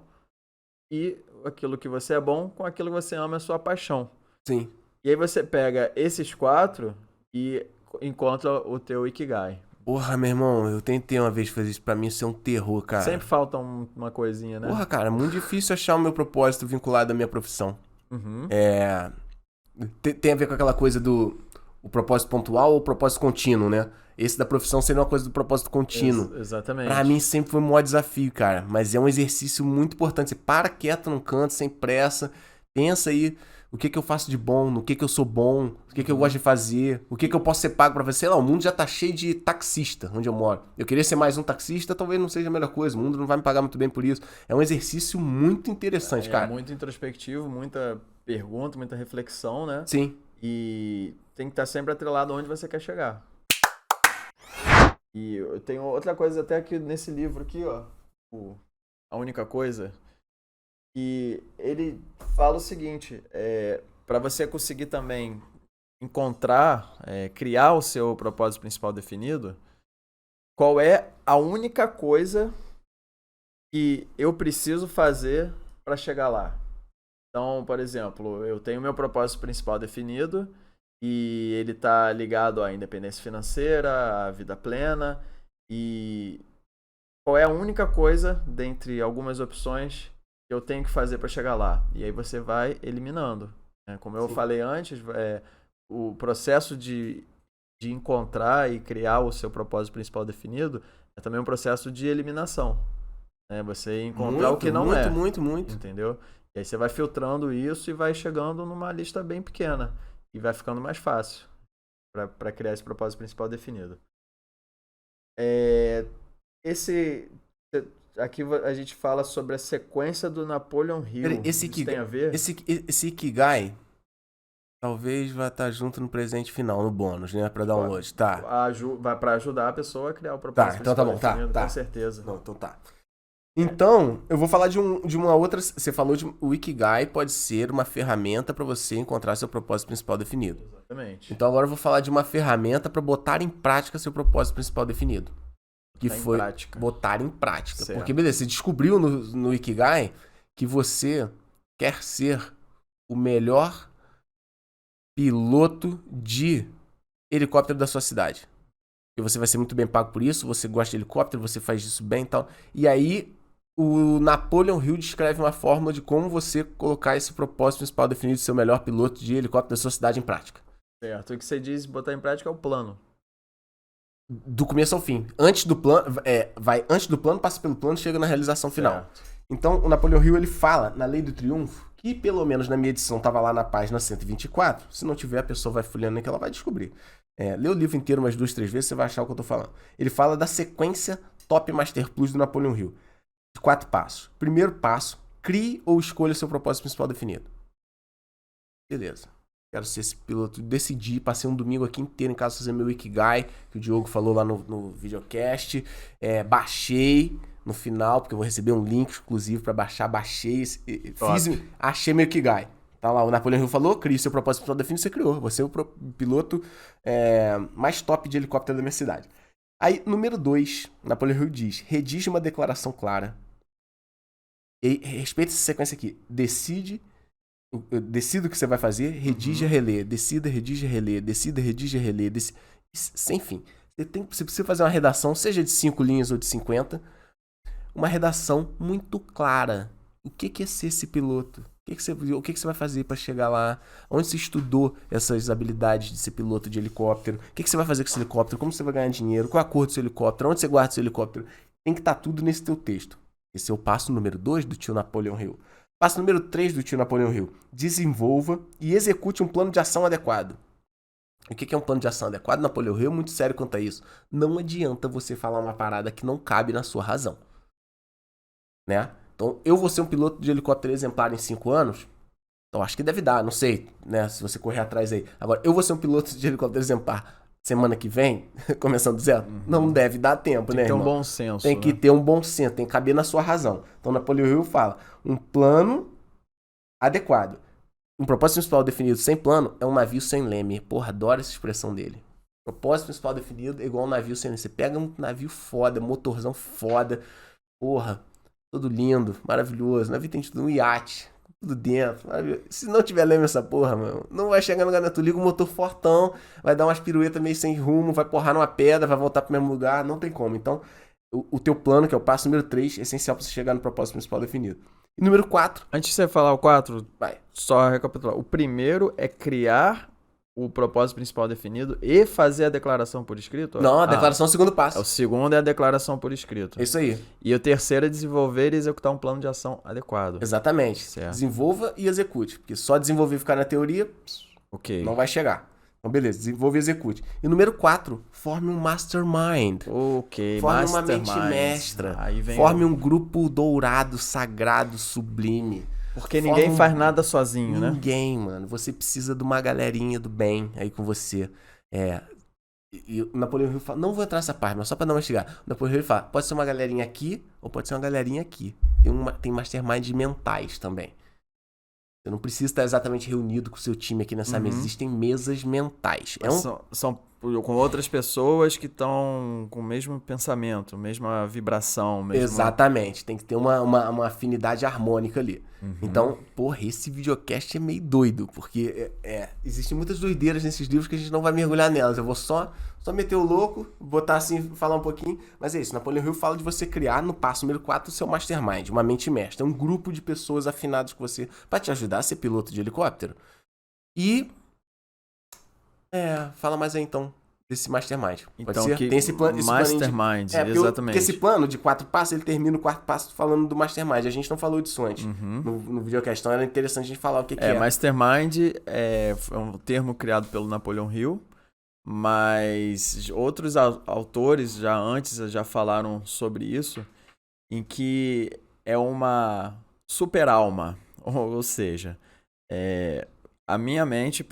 E aquilo que você é bom com aquilo que você ama é a sua paixão. Sim. E aí você pega esses 4 e encontra o teu Ikigai. Porra, meu irmão, eu tentei uma vez fazer isso, pra mim isso é um terror, cara. Sempre falta uma coisinha, né? Porra, cara, é muito difícil achar o meu propósito vinculado à minha profissão. Uhum. Tem a ver com aquela coisa do o propósito pontual ou o propósito contínuo, né? Esse da profissão seria uma coisa do propósito contínuo. Exatamente. Pra mim sempre foi um maior desafio, cara. Mas é um exercício muito importante. Você para quieto num canto, sem pressa, pensa aí o que eu faço de bom, no que eu sou bom, o que eu gosto de fazer, o que eu posso ser pago pra fazer. Sei lá, o mundo já tá cheio de taxista onde eu moro. Eu queria ser mais um taxista, talvez não seja a melhor coisa. O mundo não vai me pagar muito bem por isso. É um exercício muito interessante, cara. É muito introspectivo, muita pergunta, muita reflexão, né? Sim. E tem que estar sempre atrelado onde você quer chegar. E eu tenho outra coisa até aqui nesse livro aqui, ó. A Única Coisa. E ele fala o seguinte, para você conseguir também encontrar, criar o seu propósito principal definido, qual é a única coisa que eu preciso fazer para chegar lá? Então, por exemplo, eu tenho meu propósito principal definido e ele está ligado à independência financeira, à vida plena. E qual é a única coisa, dentre algumas opções, que eu tenho que fazer para chegar lá? E aí você vai eliminando. Como eu falei antes, o processo de encontrar e criar o seu propósito principal definido é também um processo de eliminação. Você encontrar o que não é. Muito. Entendeu? E aí você vai filtrando isso e vai chegando numa lista bem pequena. E vai ficando mais fácil para criar esse propósito principal definido. Aqui a gente fala sobre a sequência do Napoleon Hill. Esse tem a ver? Esse Ikigai, Talvez vá estar junto no presente final, no bônus, né? Pra download. Tá. Vai pra ajudar a pessoa a criar o Tá, propósito então tá bom. principal definido, Tá. com certeza. Não, então tá. Então, eu vou falar de uma outra. Você falou de o Ikigai pode ser uma ferramenta para você encontrar seu propósito principal definido. Exatamente. Então agora eu vou falar de uma ferramenta para botar em prática seu propósito principal definido. Que Botar em foi prática. botar em prática. Certo. Porque, beleza, você descobriu no Ikigai que você quer ser o melhor piloto de helicóptero da sua cidade. E você vai ser muito bem pago por isso, você gosta de helicóptero, você faz isso bem e tal. E aí, o Napoleon Hill descreve uma fórmula de como você colocar esse propósito principal definido de ser o melhor piloto de helicóptero da sua cidade em prática. Certo. O que você diz botar em prática é o plano. Do começo ao fim. Antes do plano, antes do plano, passa pelo plano, chega na realização final. Certo. Então, o Napoleon Hill, ele fala na Lei do Triunfo, que pelo menos na minha edição estava lá na página 124. Se não tiver, a pessoa vai folheando que ela vai descobrir. Lê o livro inteiro umas 2, 3 vezes, você vai achar o que eu tô falando. Ele fala da sequência Top Master Plus do Napoleon Hill. De 4 passos. Primeiro passo, crie ou escolha seu propósito principal definido. Beleza. Quero ser esse piloto. Decidi, passei um domingo aqui inteiro em casa fazer meu Ikigai, que o Diogo falou lá no videocast. Baixei no final, porque eu vou receber um link exclusivo para baixar. Baixei, achei meu Ikigai. Tá lá, o Napoleon Hill falou, crie seu propósito principal definido, você criou. Você é o piloto mais top de helicóptero da minha cidade. Aí, número 2, Napoleon Hill diz, redige uma declaração clara. E respeita essa sequência aqui. Decida o que você vai fazer, redige, relê. Decida, redige, relê. Decida, redige, relê. Sem fim. Você precisa fazer uma redação, seja de 5 linhas ou de 50. Uma redação muito clara. O que é ser esse piloto? O que você vai fazer para chegar lá? Onde você estudou essas habilidades de ser piloto de helicóptero? O que você vai fazer com esse helicóptero? Como você vai ganhar dinheiro? Qual é a cor do seu helicóptero? Onde você guarda o seu helicóptero? Tem que estar tudo nesse teu texto. Esse é o passo número 2 do tio Napoleon Hill. Passo número 3 do tio Napoleon Hill. Desenvolva e execute um plano de ação adequado. O que é um plano de ação adequado? Napoleon Hill é muito sério quanto a isso. Não adianta você falar uma parada que não cabe na sua razão. Né? Então, eu vou ser um piloto de helicóptero exemplar em 5 anos? Então, acho que deve dar, não sei, né? Se você correr atrás aí. Agora, eu vou ser um piloto de helicóptero exemplar semana que vem, começando do zero? Não deve dar tempo, Tem né, que ter um irmão? bom senso. Tem que ter um bom senso, tem que caber na sua razão. Então, Napoleon Hill fala, um plano adequado. Um propósito principal definido sem plano é um navio sem leme. Porra, adoro essa expressão dele. Propósito principal definido é igual um navio sem leme. Você pega um navio foda, motorzão foda, porra, todo lindo, maravilhoso. O navio tem tudo, um iate, tudo dentro. Se não tiver leme essa porra, mano, não vai chegar no lugar, tu liga o motor fortão, vai dar umas piruetas meio sem rumo, vai porrar numa pedra, vai voltar pro mesmo lugar, não tem como. Então, o teu plano, que é o passo número 3, é essencial pra você chegar no propósito principal definido. E número 4. Antes de você falar o 4, Vai. só recapitular. O primeiro é criar o propósito principal definido e fazer a declaração por escrito? Não, a declaração é o segundo passo. O segundo é a declaração por escrito. É isso aí. E o terceiro é desenvolver e executar um plano de ação adequado. Exatamente. Certo. Desenvolva e execute. Porque só desenvolver e ficar na teoria, não vai chegar. Então, beleza, desenvolva e execute. E número 4, forme um mastermind. Ok, forme uma mente mestra. Forme um grupo dourado, sagrado, sublime. Porque ninguém faz nada sozinho, né? Ninguém, mano. Você precisa de uma galerinha do bem aí com você. E o Napoleon Hill fala, não vou entrar nessa parte, mas só pra não mastigar. O Napoleon Hill fala, pode ser uma galerinha aqui ou pode ser uma galerinha aqui. Tem masterminds mentais também. Você não precisa estar exatamente reunido com o seu time aqui nessa mesa. Existem mesas mentais. São com outras pessoas que estão com o mesmo pensamento, mesma vibração. Exatamente. Tem que ter uma afinidade harmônica ali. Então, porra, esse videocast é meio doido. Porque existem muitas doideiras nesses livros que a gente não vai mergulhar nelas. Eu vou só meter o louco, botar assim, falar um pouquinho. Mas é isso. Napoleon Hill fala de você criar, no passo número 4, o seu mastermind, uma mente mestra. Um grupo de pessoas afinadas com você para te ajudar a ser piloto de helicóptero. E... fala mais aí então desse mastermind. Pode ser? Que tem esse plano. mastermind, exatamente. Porque esse plano de 4 passos, ele termina o 4º passo falando do mastermind. A gente não falou disso antes no videocast, então era interessante a gente falar o que é. Mastermind é um termo criado pelo Napoleon Hill, mas outros autores já falaram sobre isso, em que é uma super alma, ou seja, a minha mente,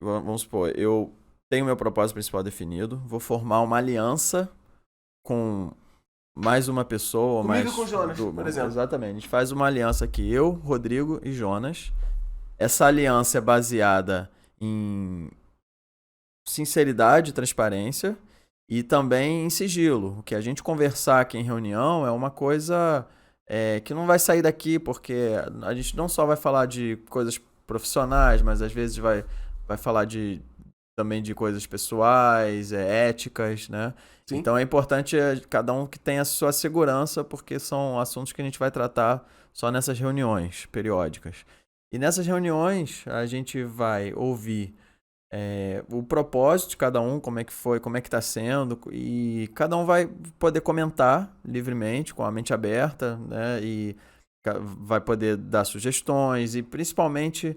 vamos supor, eu tenho meu propósito principal definido, vou formar uma aliança com mais uma pessoa. Comigo mais e com o Jonas, por exemplo. Exatamente. A gente faz uma aliança aqui, eu, Rodrigo e Jonas. Essa aliança é baseada em sinceridade, transparência e também em sigilo. O que a gente conversar aqui em reunião é uma coisa que não vai sair daqui, porque a gente não só vai falar de coisas profissionais, mas às vezes vai falar também de coisas pessoais, éticas, né? Sim. Então é importante cada um que tenha a sua segurança, porque são assuntos que a gente vai tratar só nessas reuniões periódicas. E nessas reuniões a gente vai ouvir o propósito de cada um, como é que foi, como é que está sendo, e cada um vai poder comentar livremente, com a mente aberta, né? E vai poder dar sugestões e principalmente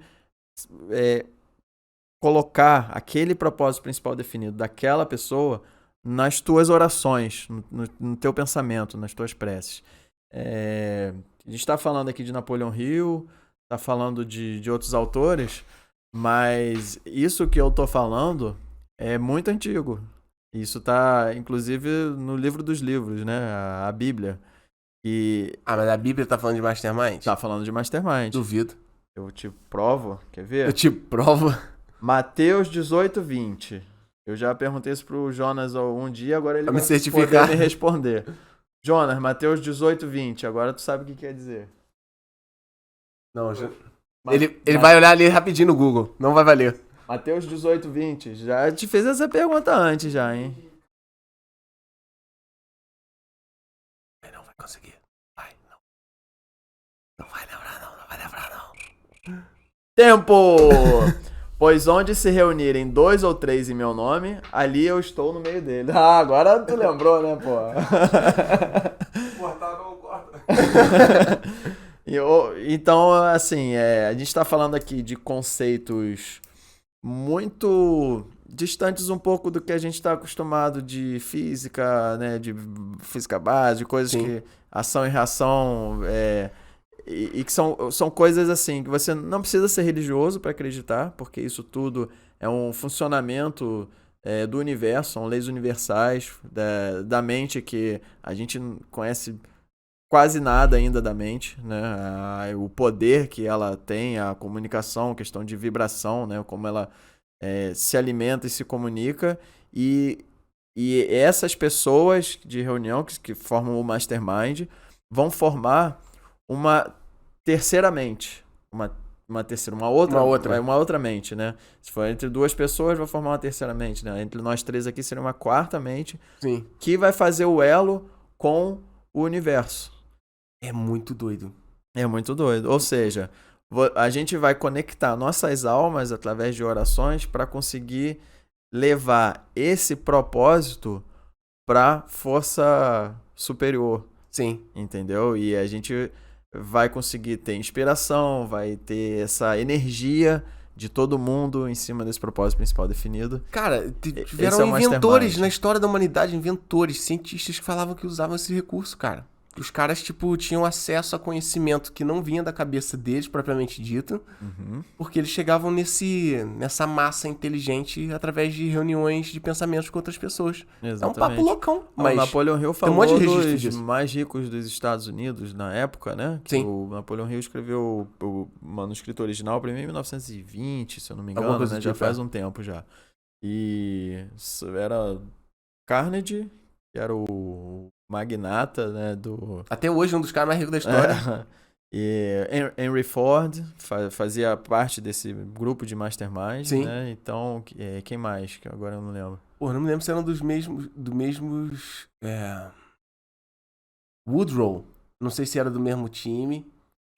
colocar aquele propósito principal definido daquela pessoa nas tuas orações, no teu pensamento, nas tuas preces. A gente está falando aqui de Napoleão Hill, está falando de outros autores, mas isso que eu tô falando é muito antigo. Isso tá, inclusive, no livro dos livros, né? A Bíblia. Mas a Bíblia tá falando de Mastermind? Tá falando de Mastermind. Duvido. Eu te provo, quer ver? Eu te provo. Mateus 18, 20. Eu já perguntei isso pro Jonas um dia, agora ele vai poder me responder. Jonas, Mateus 18, 20. Agora tu sabe o que quer dizer. Não, ele vai olhar ali rapidinho no Google. Não vai valer. Mateus 18, 20. Já te fez essa pergunta antes já, hein? Não vai conseguir. Vai, não. Não vai lembrar não, não vai lembrar não. Tempo! Pois onde se reunirem 2 ou 3 em meu nome, ali eu estou no meio dele. Ah, agora tu lembrou, né, pô? Cortar não corta. Então, assim, a gente está falando aqui de conceitos muito distantes um pouco do que a gente está acostumado de física, né, de física básica, de coisas que ação e reação, e que são coisas assim que você não precisa ser religioso para acreditar, porque isso tudo é um funcionamento do universo, são leis universais da mente que a gente conhece quase nada ainda da mente, né? O poder que ela tem, a comunicação, questão de vibração, né? Como ela se alimenta e se comunica. E essas pessoas de reunião que formam o Mastermind vão formar uma terceira mente. Uma outra mente, né? Se for entre 2 pessoas, vai formar uma terceira mente, né? Entre nós 3 aqui seria uma quarta mente. Sim. Que vai fazer o elo com o universo. É muito doido. É muito doido. Ou seja, a gente vai conectar nossas almas através de orações para conseguir levar esse propósito para força superior. Sim. Entendeu? E a gente vai conseguir ter inspiração, vai ter essa energia de todo mundo em cima desse propósito principal definido. Cara, tiveram inventores na história da humanidade, cientistas que falavam que usavam esse recurso, cara. Os caras, tipo, tinham acesso a conhecimento que não vinha da cabeça deles, propriamente dito, porque eles chegavam nessa massa inteligente através de reuniões de pensamentos com outras pessoas. Exatamente. É um papo loucão. Mas o Napoleão Hill falou dos disso. Mais ricos dos Estados Unidos na época, né? Que o Napoleão Hill escreveu o manuscrito original para mim em 1920, se eu não me engano, né? Já faz um tempo já. E era Carnegie, que era o magnata, né, até hoje um dos caras mais ricos da história. E Henry Ford fazia parte desse grupo de Mastermind. Sim. Né? Então, quem mais? Que agora eu não lembro. Pô, não me lembro se eram dos mesmos Woodrow. Não sei se era do mesmo time.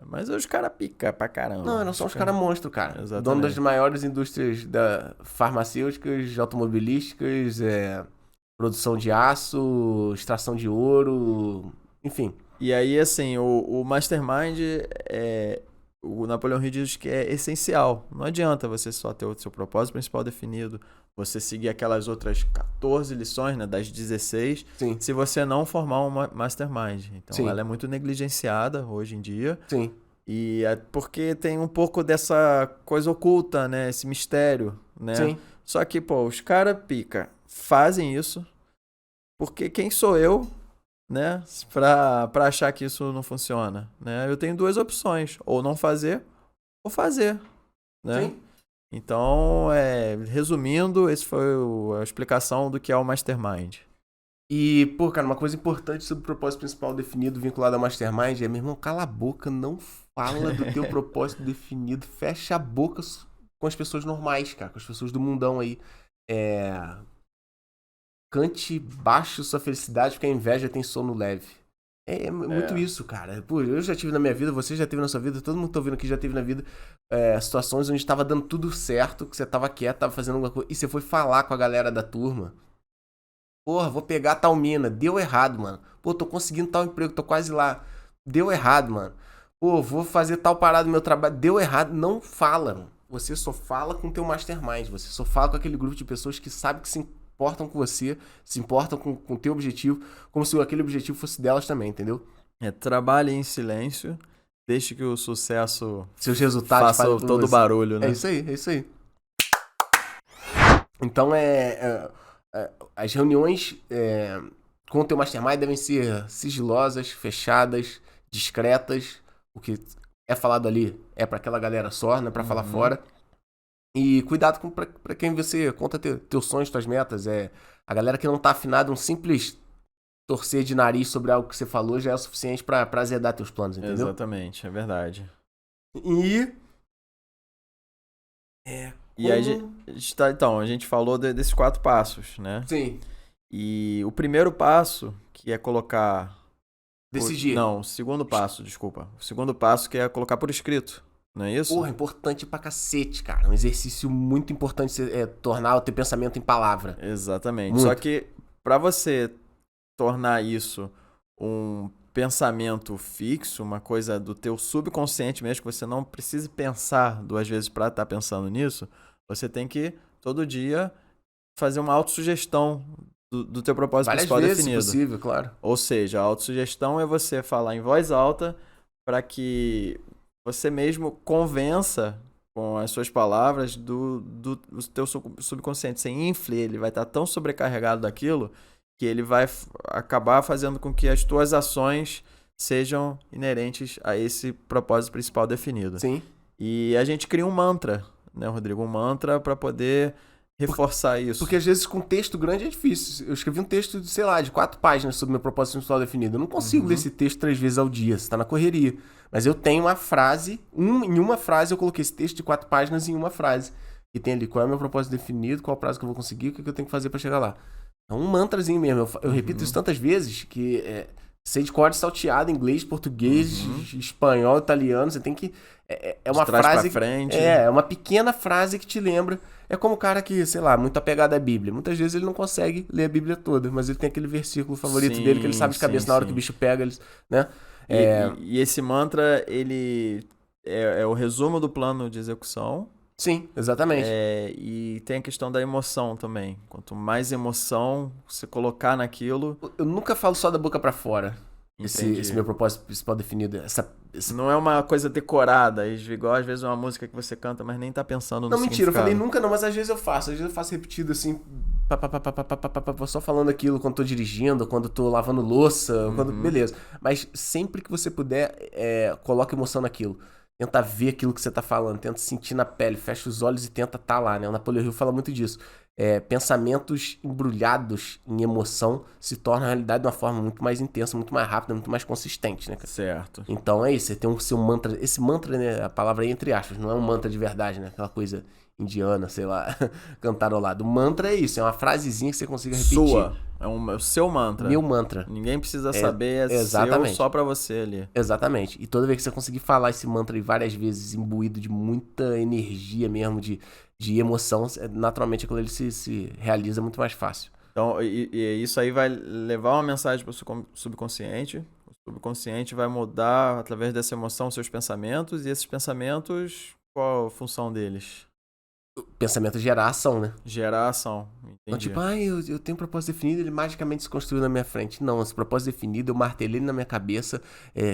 Mas os caras pica pra caramba. Não, eram só os caras monstros, cara. Exatamente. Dono das maiores indústrias farmacêuticas, automobilísticas, produção de aço, extração de ouro, enfim. E aí, assim, o Mastermind, o Napoleão Hill diz que é essencial. Não adianta você só ter o seu propósito principal definido, você seguir aquelas outras 14 lições, né, das 16, Sim. se você não formar uma Mastermind. Então, Sim. ela é muito negligenciada hoje em dia. Sim. E é porque tem um pouco dessa coisa oculta, né? Esse mistério, né? Sim. Só que, pô, os caras pica fazem isso porque quem sou eu, né? Pra achar que isso não funciona, né? Eu tenho duas opções, ou não fazer, ou fazer, né? Sim. Então, resumindo, essa foi a explicação do que é o Mastermind. E, pô, cara, uma coisa importante sobre o propósito principal definido vinculado ao Mastermind é, meu irmão, cala a boca, não fala do teu propósito definido, fecha a boca com as pessoas normais, cara, com as pessoas do mundão aí. Cante baixo sua felicidade, porque a inveja tem sono leve. É muito isso, cara. Pô, eu já tive na minha vida, você já teve na sua vida, todo mundo que tá ouvindo aqui já teve na vida situações onde tava dando tudo certo, que você tava quieto, tava fazendo alguma coisa, e você foi falar com a galera da turma. Porra, vou pegar tal mina. Deu errado, mano. Pô, tô conseguindo tal emprego, tô quase lá. Deu errado, mano. Pô, vou fazer tal parada no meu trabalho. Deu errado. Não fala, mano. Você só fala com o teu mastermind. Você só fala com aquele grupo de pessoas que sabem que se importam com você, se importam com o teu objetivo, como se aquele objetivo fosse delas também, entendeu? Trabalhe em silêncio, deixe que o sucesso Seus resultados faça falem por todo o você. barulho, né? É isso aí, é isso aí. Então, as reuniões com o teu mastermind devem ser sigilosas, fechadas, discretas. O que é falado ali é pra aquela galera só, não é pra falar fora. E cuidado pra quem você conta teus sonhos, tuas metas. A galera que não tá afinada, um simples torcer de nariz sobre algo que você falou já é o suficiente pra azedar teus planos, entendeu? Exatamente, é verdade. E E aí, a gente falou desses 4 passos, né? sim, E o primeiro passo, que é colocar... decidir. Não, o segundo passo, desculpa. O segundo passo que é colocar por escrito, não é isso? Porra, importante pra cacete, cara. Um exercício muito importante é tornar o teu pensamento em palavra. Exatamente. Muito. Só que para você tornar isso um pensamento fixo, uma coisa do teu subconsciente mesmo, que você não precise pensar 2 vezes para estar pensando nisso, você tem que todo dia fazer uma autossugestão do teu propósito Várias principal vezes, definido. se possível, claro. Ou seja, a autossugestão é você falar em voz alta para que você mesmo convença com as suas palavras do teu subconsciente. Você infle, ele vai estar tão sobrecarregado daquilo que ele vai acabar fazendo com que as tuas ações sejam inerentes a esse propósito principal definido. Sim. E a gente cria um mantra, né, Rodrigo? Um mantra para poder reforçar isso. Porque às vezes com texto grande é difícil. Eu escrevi um texto, sei lá, de 4 páginas sobre meu propósito principal definido. Eu não consigo ler esse texto 3 vezes ao dia, você tá na correria. Mas eu tenho uma frase, em uma frase eu coloquei esse texto de 4 páginas em uma frase. E tem ali qual é o meu propósito definido, qual é o prazo que eu vou conseguir, o que eu tenho que fazer pra chegar lá. É um mantrazinho mesmo. Eu repito isso tantas vezes que sei de cor salteado, inglês, português, espanhol, italiano. Você tem que... É uma De trás frase... pra frente. É uma pequena frase que te lembra. É como o cara que, sei lá, muito apegado à Bíblia. Muitas vezes ele não consegue ler a Bíblia toda, mas ele tem aquele versículo favorito Sim, dele que ele sabe de cabeça sim, na hora que sim. o bicho pega, né? E esse mantra, ele é o resumo do plano de execução. Sim, exatamente. E tem a questão da emoção também. Quanto mais emoção você colocar naquilo... Eu nunca falo só da boca pra fora. Entendi. Esse meu propósito principal definido. Não é uma coisa decorada, igual às vezes uma música que você canta, mas nem tá pensando no Não, mentira, eu falei significado. nunca não, mas às vezes eu faço. Às vezes eu faço repetido assim, só falando aquilo quando tô dirigindo, quando tô lavando louça, quando beleza. Mas sempre que você puder, coloca emoção naquilo. Tenta ver aquilo que você tá falando, tenta sentir na pele, fecha os olhos e tenta tá lá, né? O Napoleão Hill fala muito disso. Pensamentos embrulhados em emoção se tornam realidade de uma forma muito mais intensa, muito mais rápida, muito mais consistente, né, cara? Certo. Então é isso, você tem o seu mantra. Esse mantra, né? A palavra aí entre aspas, não é um mantra de verdade, né? Aquela coisa indiana, sei lá, cantarolado. O mantra é isso, é uma frasezinha que você consiga repetir. Sua. É o seu mantra. Meu mantra. Ninguém precisa saber, exatamente. seu só pra você ali. Exatamente. E toda vez que você conseguir falar esse mantra aí várias vezes, imbuído de muita energia mesmo, de emoção, naturalmente aquilo ele se realiza muito mais fácil. Então, e isso aí vai levar uma mensagem pro subconsciente. O subconsciente vai mudar, através dessa emoção, seus pensamentos. E esses pensamentos, qual a função deles? Pensamento gerar ação, né? Gerar ação. Então, Entendi. tipo, eu tenho um propósito definido, ele magicamente se construiu na minha frente. Não, esse propósito definido, eu martelei ele na minha cabeça,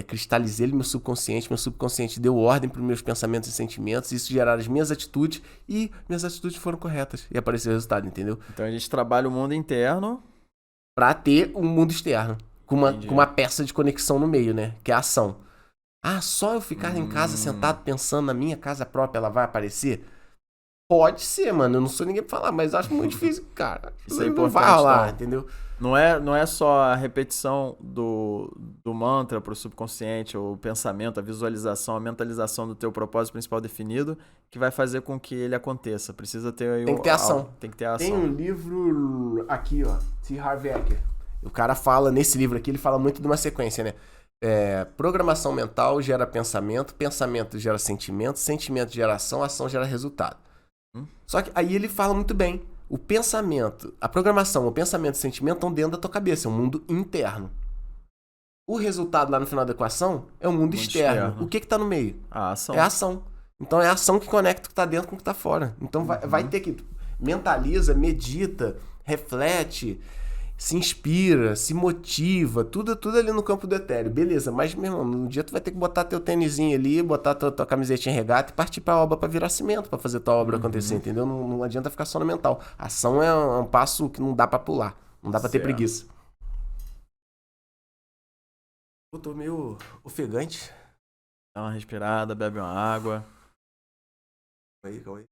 cristalizei ele no meu subconsciente deu ordem para os meus pensamentos e sentimentos, isso geraram as minhas atitudes e minhas atitudes foram corretas. E apareceu o resultado, entendeu? Então a gente trabalha o mundo interno. Pra ter um mundo externo, com Entendi. uma peça de conexão no meio, né? Que é a ação. Ah, só eu ficar em casa sentado pensando na minha casa própria, ela vai aparecer? Pode ser, mano. Eu não sou ninguém pra falar, mas acho muito difícil, cara. Isso é Não vai importante, rolar, então. entendeu? Não é só a repetição do mantra para o subconsciente, ou o pensamento, a visualização, a mentalização do teu propósito principal definido que vai fazer com que ele aconteça. Precisa ter aí Tem que ter ação. Tem que ter ação. Tem um livro aqui, ó, T. Harv Eker. O cara fala, nesse livro aqui, ele fala muito de uma sequência, né? Programação mental gera pensamento, pensamento gera sentimento, sentimento gera ação, ação gera resultado. Só que aí ele fala muito bem. O pensamento, a programação, o pensamento e o sentimento estão dentro da tua cabeça, é um mundo interno. O resultado lá no final da equação é o mundo externo. O que tá no meio? A ação. É a ação. Então é a ação que conecta o que tá dentro com o que tá fora. Então vai ter que mentaliza, medita, reflete, se inspira, se motiva, tudo ali no campo do etéreo. Beleza, mas, meu irmão, um dia tu vai ter que botar teu tênisinho ali, botar tua camisetinha regata e partir pra obra pra virar cimento, pra fazer tua obra acontecer, entendeu? Não adianta ficar só no mental. A ação é um passo que não dá pra pular, não dá pra ter preguiça. Eu tô meio ofegante. Dá uma respirada, bebe uma água. Calma aí.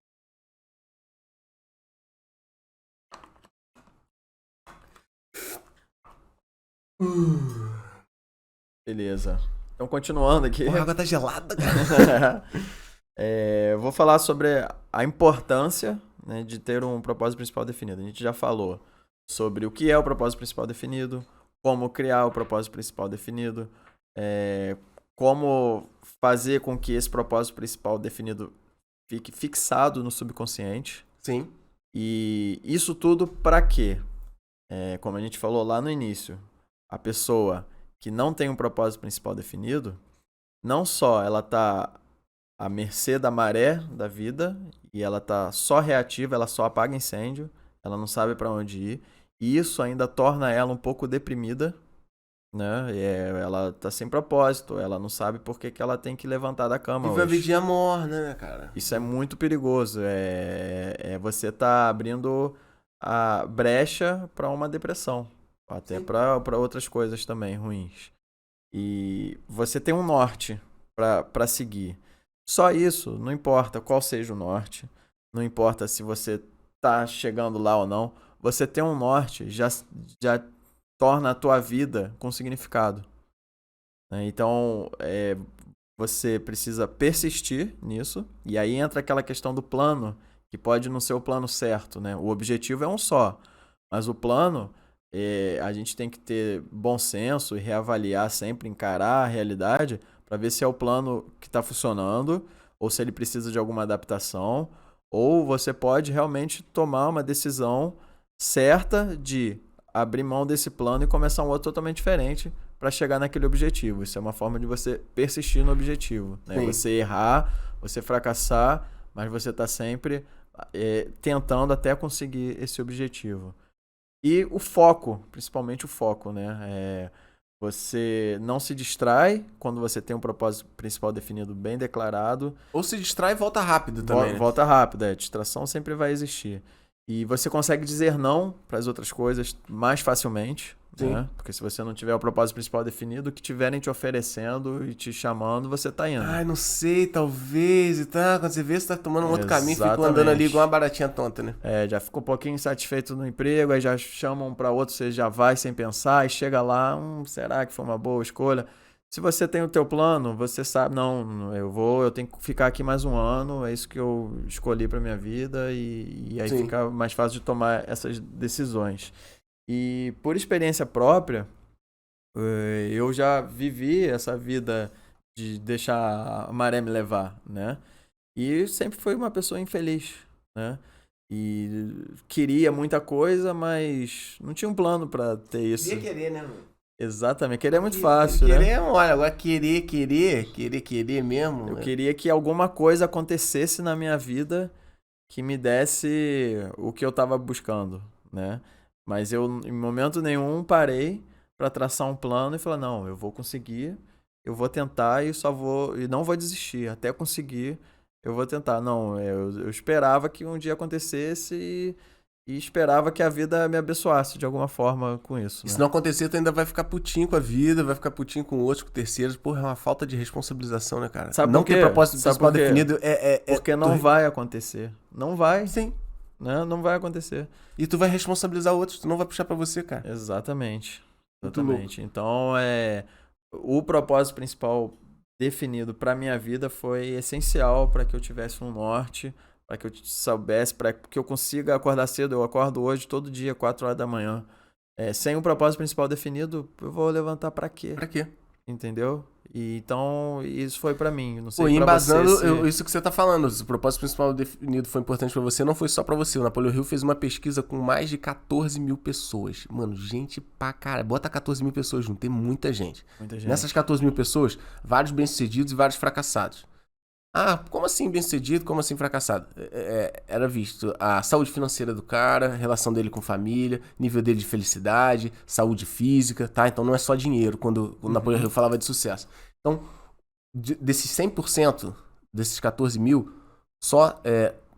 Beleza. Então, continuando aqui. A água tá gelada, cara. Vou falar sobre a importância, né, de ter um propósito principal definido. A gente já falou sobre o que é o propósito principal definido, como criar o propósito principal definido, como fazer com que esse propósito principal definido fique fixado no subconsciente. Sim. E isso tudo para quê? Como a gente falou lá no início, a pessoa que não tem um propósito principal definido, não só ela está à mercê da maré da vida e ela está só reativa, ela só apaga incêndio, ela não sabe para onde ir, e isso ainda torna ela um pouco deprimida, né? Ela tá sem propósito, ela não sabe por que ela tem que levantar da cama Vive a hoje. vidinha morna, né, cara? Isso é muito perigoso. Você tá abrindo a brecha para uma depressão, até para outras coisas também ruins. E você tem um norte para seguir. Só isso, não importa qual seja o norte, não importa se você tá chegando lá ou não, você ter um norte já torna a tua vida com significado. Então, você precisa persistir nisso, e aí entra aquela questão do plano, que pode não ser o plano certo, né? O objetivo é um só, mas o plano, a gente tem que ter bom senso e reavaliar sempre, encarar a realidade, para ver se é o plano que está funcionando, ou se ele precisa de alguma adaptação, ou você pode realmente tomar uma decisão certa de abrir mão desse plano e começar um outro totalmente diferente para chegar naquele objetivo. Isso é uma forma de você persistir no objetivo, né? Você errar, você fracassar, mas você está sempre tentando até conseguir esse objetivo. E o foco, principalmente o foco, né? Você não se distrai quando você tem um propósito principal definido, bem declarado. Ou se distrai e volta rápido também. Volta rápido, distração sempre vai existir. E você consegue dizer não para as outras coisas mais facilmente, né? Porque se você não tiver o propósito principal definido, o que tiverem te oferecendo e te chamando, você tá indo. Ai, não sei, talvez e tal. Quando você vê, você tá tomando um outro caminho e fica andando ali igual uma baratinha tonta, né? Já ficou um pouquinho insatisfeito no emprego, aí já chamam para outro, você já vai sem pensar e chega lá, será que foi uma boa escolha? Se você tem o teu plano, você sabe, não, eu tenho que ficar aqui mais um ano, é isso que eu escolhi para minha vida, e aí fica mais fácil de tomar essas decisões. E por experiência própria, eu já vivi essa vida de deixar a maré me levar, né? E sempre fui uma pessoa infeliz, né? E queria muita coisa, mas não tinha um plano para ter isso. Queria querer, né, mano? Exatamente, querer é muito fácil, né? Querer, olha, agora querer mesmo. Eu queria que alguma coisa acontecesse na minha vida que me desse o que eu tava buscando, né? Mas eu, em momento nenhum, parei para traçar um plano e falar, não, eu vou conseguir, eu vou tentar e não vou desistir. Até conseguir, eu vou tentar. Não, eu esperava que um dia acontecesse e esperava que a vida me abençoasse de alguma forma com isso, E né? se não acontecer, tu ainda vai ficar putinho com a vida, vai ficar putinho com outros, com terceiros. Porra, é uma falta de responsabilização, né, cara? Sabe Não por quê? ter propósito Sabe principal por quê? definido Porque não vai acontecer. Não vai, Sim. né? Não vai acontecer. E tu vai responsabilizar outros, tu não vai puxar pra você, cara. Exatamente. Muito Exatamente. Então, o propósito principal definido para minha vida foi essencial para que eu tivesse um norte, para que eu soubesse, para que eu consiga acordar cedo. Eu acordo hoje todo dia, 4 horas da manhã. Sem um propósito principal definido, eu vou levantar para quê? Pra quê? Entendeu? E, então, isso foi para mim. Não sei Pô, e pra embasando você se... isso que você tá falando, se o propósito principal definido foi importante pra você, não foi só pra você. O Napoleão Hill fez uma pesquisa com mais de 14 mil pessoas. Mano, gente pra caralho. Bota 14 mil pessoas junto, tem muita gente. Muita gente. Nessas 14 mil pessoas, vários bem-sucedidos e vários fracassados. Ah, como assim bem-sucedido, como assim fracassado? Era visto a saúde financeira do cara, relação dele com família, nível dele de felicidade, saúde física, tá? Então não é só dinheiro quando o Napoleão Hill falava de sucesso. Então, desses 100%, desses 14 mil, só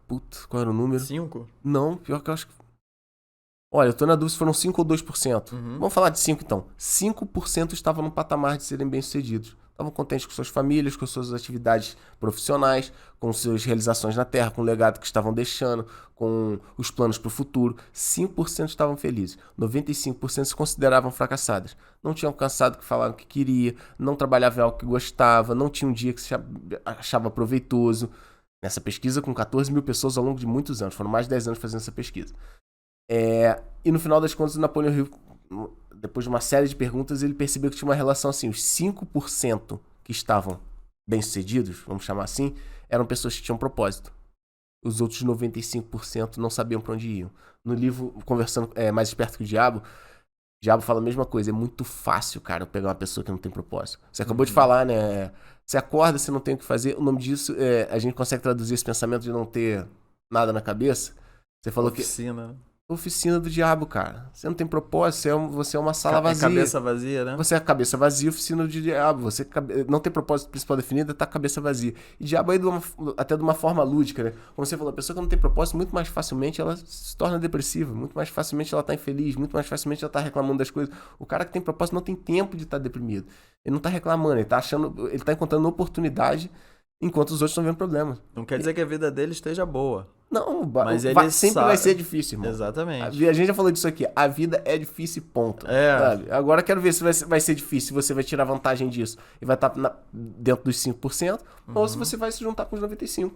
Puta, qual era o número? 5? Não, pior que eu acho que... Olha, eu tô na dúvida se foram 5 ou 2%. Vamos falar de 5 então. 5% estavam no patamar de serem bem-sucedidos. Estavam contentes com suas famílias, com suas atividades profissionais, com suas realizações na Terra, com o legado que estavam deixando, com os planos para o futuro. 5% estavam felizes. 95% se consideravam fracassadas. Não tinham alcançado o que falaram que queria, não trabalhava em algo que gostava, não tinha um dia que se achava proveitoso. Nessa pesquisa, com 14 mil pessoas ao longo de muitos anos. Foram mais de 10 anos fazendo essa pesquisa. E no final das contas, o Napoleão Hill, depois de uma série de perguntas, ele percebeu que tinha uma relação assim, os 5% que estavam bem-sucedidos, vamos chamar assim, eram pessoas que tinham propósito. Os outros 95% não sabiam para onde iam. No livro, Conversando Mais Esperto que o Diabo fala a mesma coisa. É muito fácil, cara, pegar uma pessoa que não tem propósito. Você acabou de falar, né? Você acorda, você não tem o que fazer. O nome disso, a gente consegue traduzir esse pensamento de não ter nada na cabeça. Você falou Oficina, né? Oficina do diabo, cara. Você não tem propósito, você é uma sala vazia. Cabeça vazia, né? Você é a cabeça vazia, oficina do diabo. Você não tem propósito principal definido, tá com a cabeça vazia. E diabo aí até de uma forma lúdica, né? Como você falou, a pessoa que não tem propósito, muito mais facilmente ela se torna depressiva, muito mais facilmente ela tá infeliz, muito mais facilmente ela tá reclamando das coisas. O cara que tem propósito não tem tempo de estar deprimido. Ele não tá reclamando, ele tá encontrando oportunidade enquanto os outros estão vendo problemas. Não quer dizer que a vida dele esteja boa. Não, mas ele sempre vai ser difícil, irmão. Exatamente. A gente já falou disso aqui. A vida é difícil, ponto. Sabe? Agora quero ver se vai ser difícil, se você vai tirar vantagem disso e vai estar dentro dos 5%, ou se você vai se juntar com os 95%.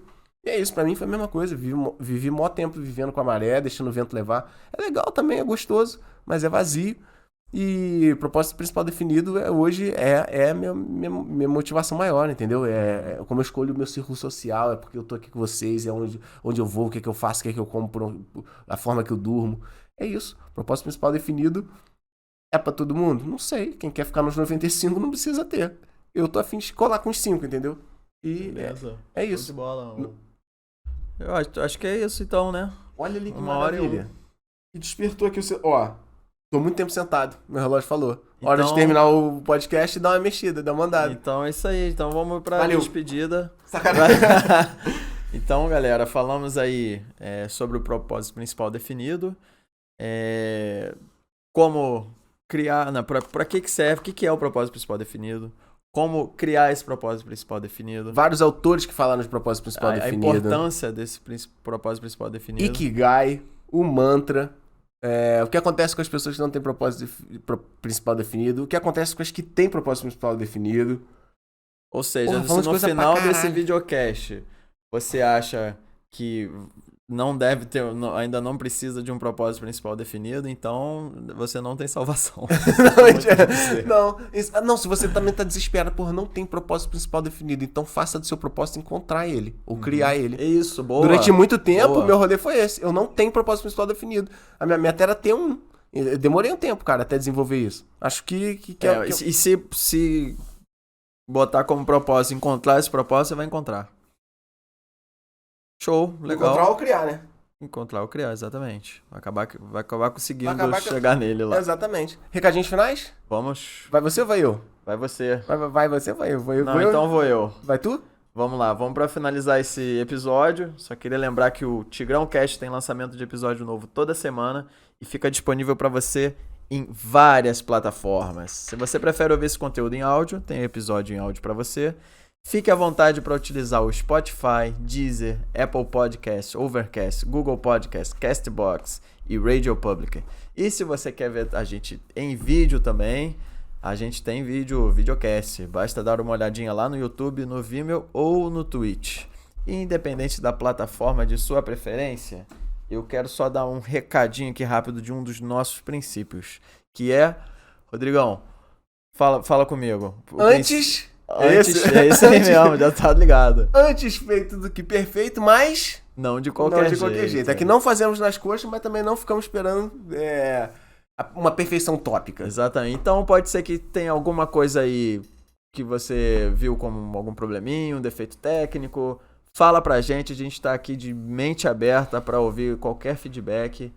E é isso, pra mim foi a mesma coisa. Vivi mó tempo vivendo com a maré, deixando o vento levar. É legal também, é gostoso, mas é vazio. E o propósito principal definido hoje é a minha motivação maior, entendeu? É como eu escolho o meu círculo social, é porque eu tô aqui com vocês, é onde eu vou, o que é que eu faço, o que é que eu como, a forma que eu durmo. É isso. O propósito principal definido é pra todo mundo? Não sei. Quem quer ficar nos 95 não precisa ter. Eu tô afim de colar com os 5, entendeu? E é isso. De bola. Eu acho que é isso então, né? Olha ali que uma maravilha. E despertou aqui o seu... Ó... Tô muito tempo sentado, meu relógio falou. Hora então, de terminar o podcast e dar uma mexida, dar uma andada. Então é isso aí, então vamos pra despedida. Sacanagem. Então, galera, falamos aí sobre o propósito principal definido. Como criar, pra que serve, o que é o propósito principal definido. Como criar esse propósito principal definido. Vários autores que falaram de propósito principal definido. A importância desse propósito principal definido. Ikigai, o mantra... o que acontece com as pessoas que não têm propósito principal definido? O que acontece com as que têm propósito principal definido? Ou seja, se no final desse videocast você acha que não deve ter, ainda não precisa de um propósito principal definido, então você não tem salvação. Não, se você também tá desesperado, porra, não tem propósito principal definido, então faça do seu propósito encontrar ele, ou criar ele. Isso, boa. Durante muito tempo, meu rolê foi esse. Eu não tenho propósito principal definido. A minha meta era ter um. Eu demorei um tempo, cara, até desenvolver isso. Acho que E se botar como propósito, encontrar esse propósito, você vai encontrar. Show, legal. Encontrar ou criar, né? Encontrar ou criar, exatamente. Vai acabar conseguindo Vai acabar chegar nele lá. Exatamente. Recadinhos finais? Vamos. Vai você ou vai eu? Vai você. Vai você ou vai eu? Não, então vou eu. Vai tu? Vamos lá, vamos pra finalizar esse episódio. Só queria lembrar que o Tigrão Cast tem lançamento de episódio novo toda semana e fica disponível pra você em várias plataformas. Se você prefere ouvir esse conteúdo em áudio, tem episódio em áudio pra você. Fique à vontade para utilizar o Spotify, Deezer, Apple Podcast, Overcast, Google Podcast, Castbox e Radio Public. E se você quer ver a gente em vídeo também, a gente tem videocast. Basta dar uma olhadinha lá no YouTube, no Vimeo ou no Twitch. E independente da plataforma de sua preferência, eu quero só dar um recadinho aqui rápido de um dos nossos princípios, que é... Rodrigão, fala comigo. Antes é esse aí mesmo, já tá ligado. Antes feito do que perfeito, mas... Não de qualquer jeito. É que não fazemos nas coxas, mas também não ficamos esperando uma perfeição tópica. Exatamente. Então pode ser que tenha alguma coisa aí que você viu como algum probleminha, um defeito técnico. Fala pra gente, a gente tá aqui de mente aberta pra ouvir qualquer feedback.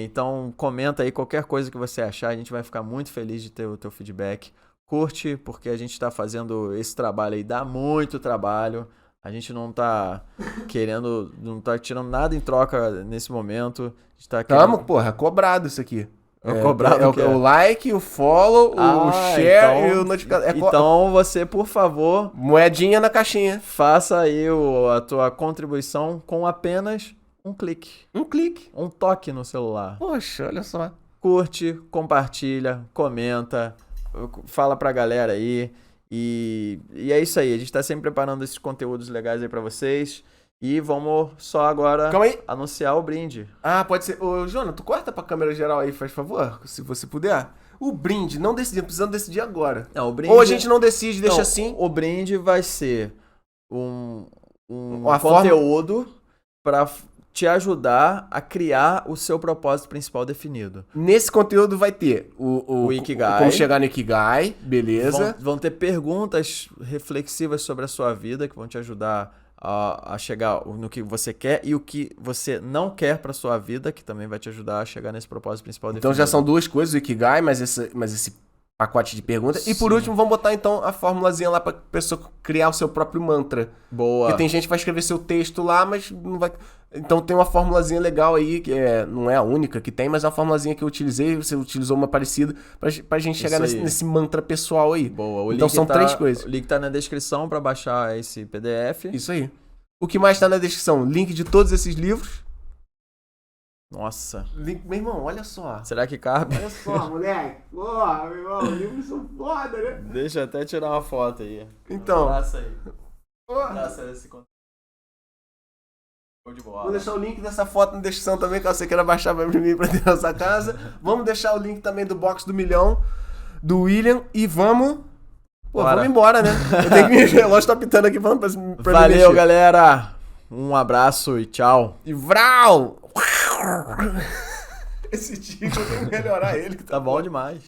Então comenta aí qualquer coisa que você achar, a gente vai ficar muito feliz de ter o teu feedback. Curte, porque a gente tá fazendo esse trabalho aí, dá muito trabalho. A gente não tá querendo, não tá tirando nada em troca nesse momento. A gente tá querendo... Tamo, porra, cobrado isso aqui. Cobrado o like, o follow, o share e o notificação. Então você, por favor... Moedinha na caixinha. Faça aí a tua contribuição com apenas um clique. Um clique. Um toque no celular. Poxa, olha só. Curte, compartilha, comenta... Fala pra galera aí. E é isso aí. A gente tá sempre preparando esses conteúdos legais aí pra vocês. E vamos só agora anunciar o brinde. Ah, pode ser. Ô, Jona, tu corta pra câmera geral aí, faz favor, se você puder. O brinde, não decidimos, precisamos decidir agora. Não, o brinde... Ou a gente não decide, deixa assim. O brinde vai ser um conteúdo pra te ajudar a criar o seu propósito principal definido. Nesse conteúdo vai ter o Ikigai. Como chegar no Ikigai, beleza. Vão ter perguntas reflexivas sobre a sua vida que vão te ajudar a chegar no que você quer e o que você não quer para sua vida, que também vai te ajudar a chegar nesse propósito principal definido. Então já são duas coisas, o Ikigai, mas esse pacote de perguntas. Sim. E por último, vamos botar então a formulazinha lá pra pessoa criar o seu próprio mantra. Boa. Porque tem gente que vai escrever seu texto lá, mas não vai... Então tem uma formulazinha legal aí, que não é a única que tem, mas é uma formulazinha que eu utilizei, você utilizou uma parecida, pra gente chegar nesse mantra pessoal aí. Boa. Então são 3 coisas. O link tá na descrição pra baixar esse PDF. Isso aí. O que mais tá na descrição? Link de todos esses livros. Nossa. Meu irmão, olha só. Será que cabe? Olha só, moleque. Porra, meu irmão, os livros são foda, né? Deixa eu até tirar uma foto aí. Então. Abraça aí. Abraça esse conteúdo. De bola. Vou deixar o link dessa foto na descrição também, caso você queira baixar pra imprimir pra ter na sua casa. Vamos deixar o link também do box do milhão, do William, e vamos... vamos embora, né? Eu tenho que me... O relógio tá pitando aqui pra Valeu, galera! Um abraço e tchau. E vral! Esse tipo eu tenho que melhorar ele. Que tá bom demais.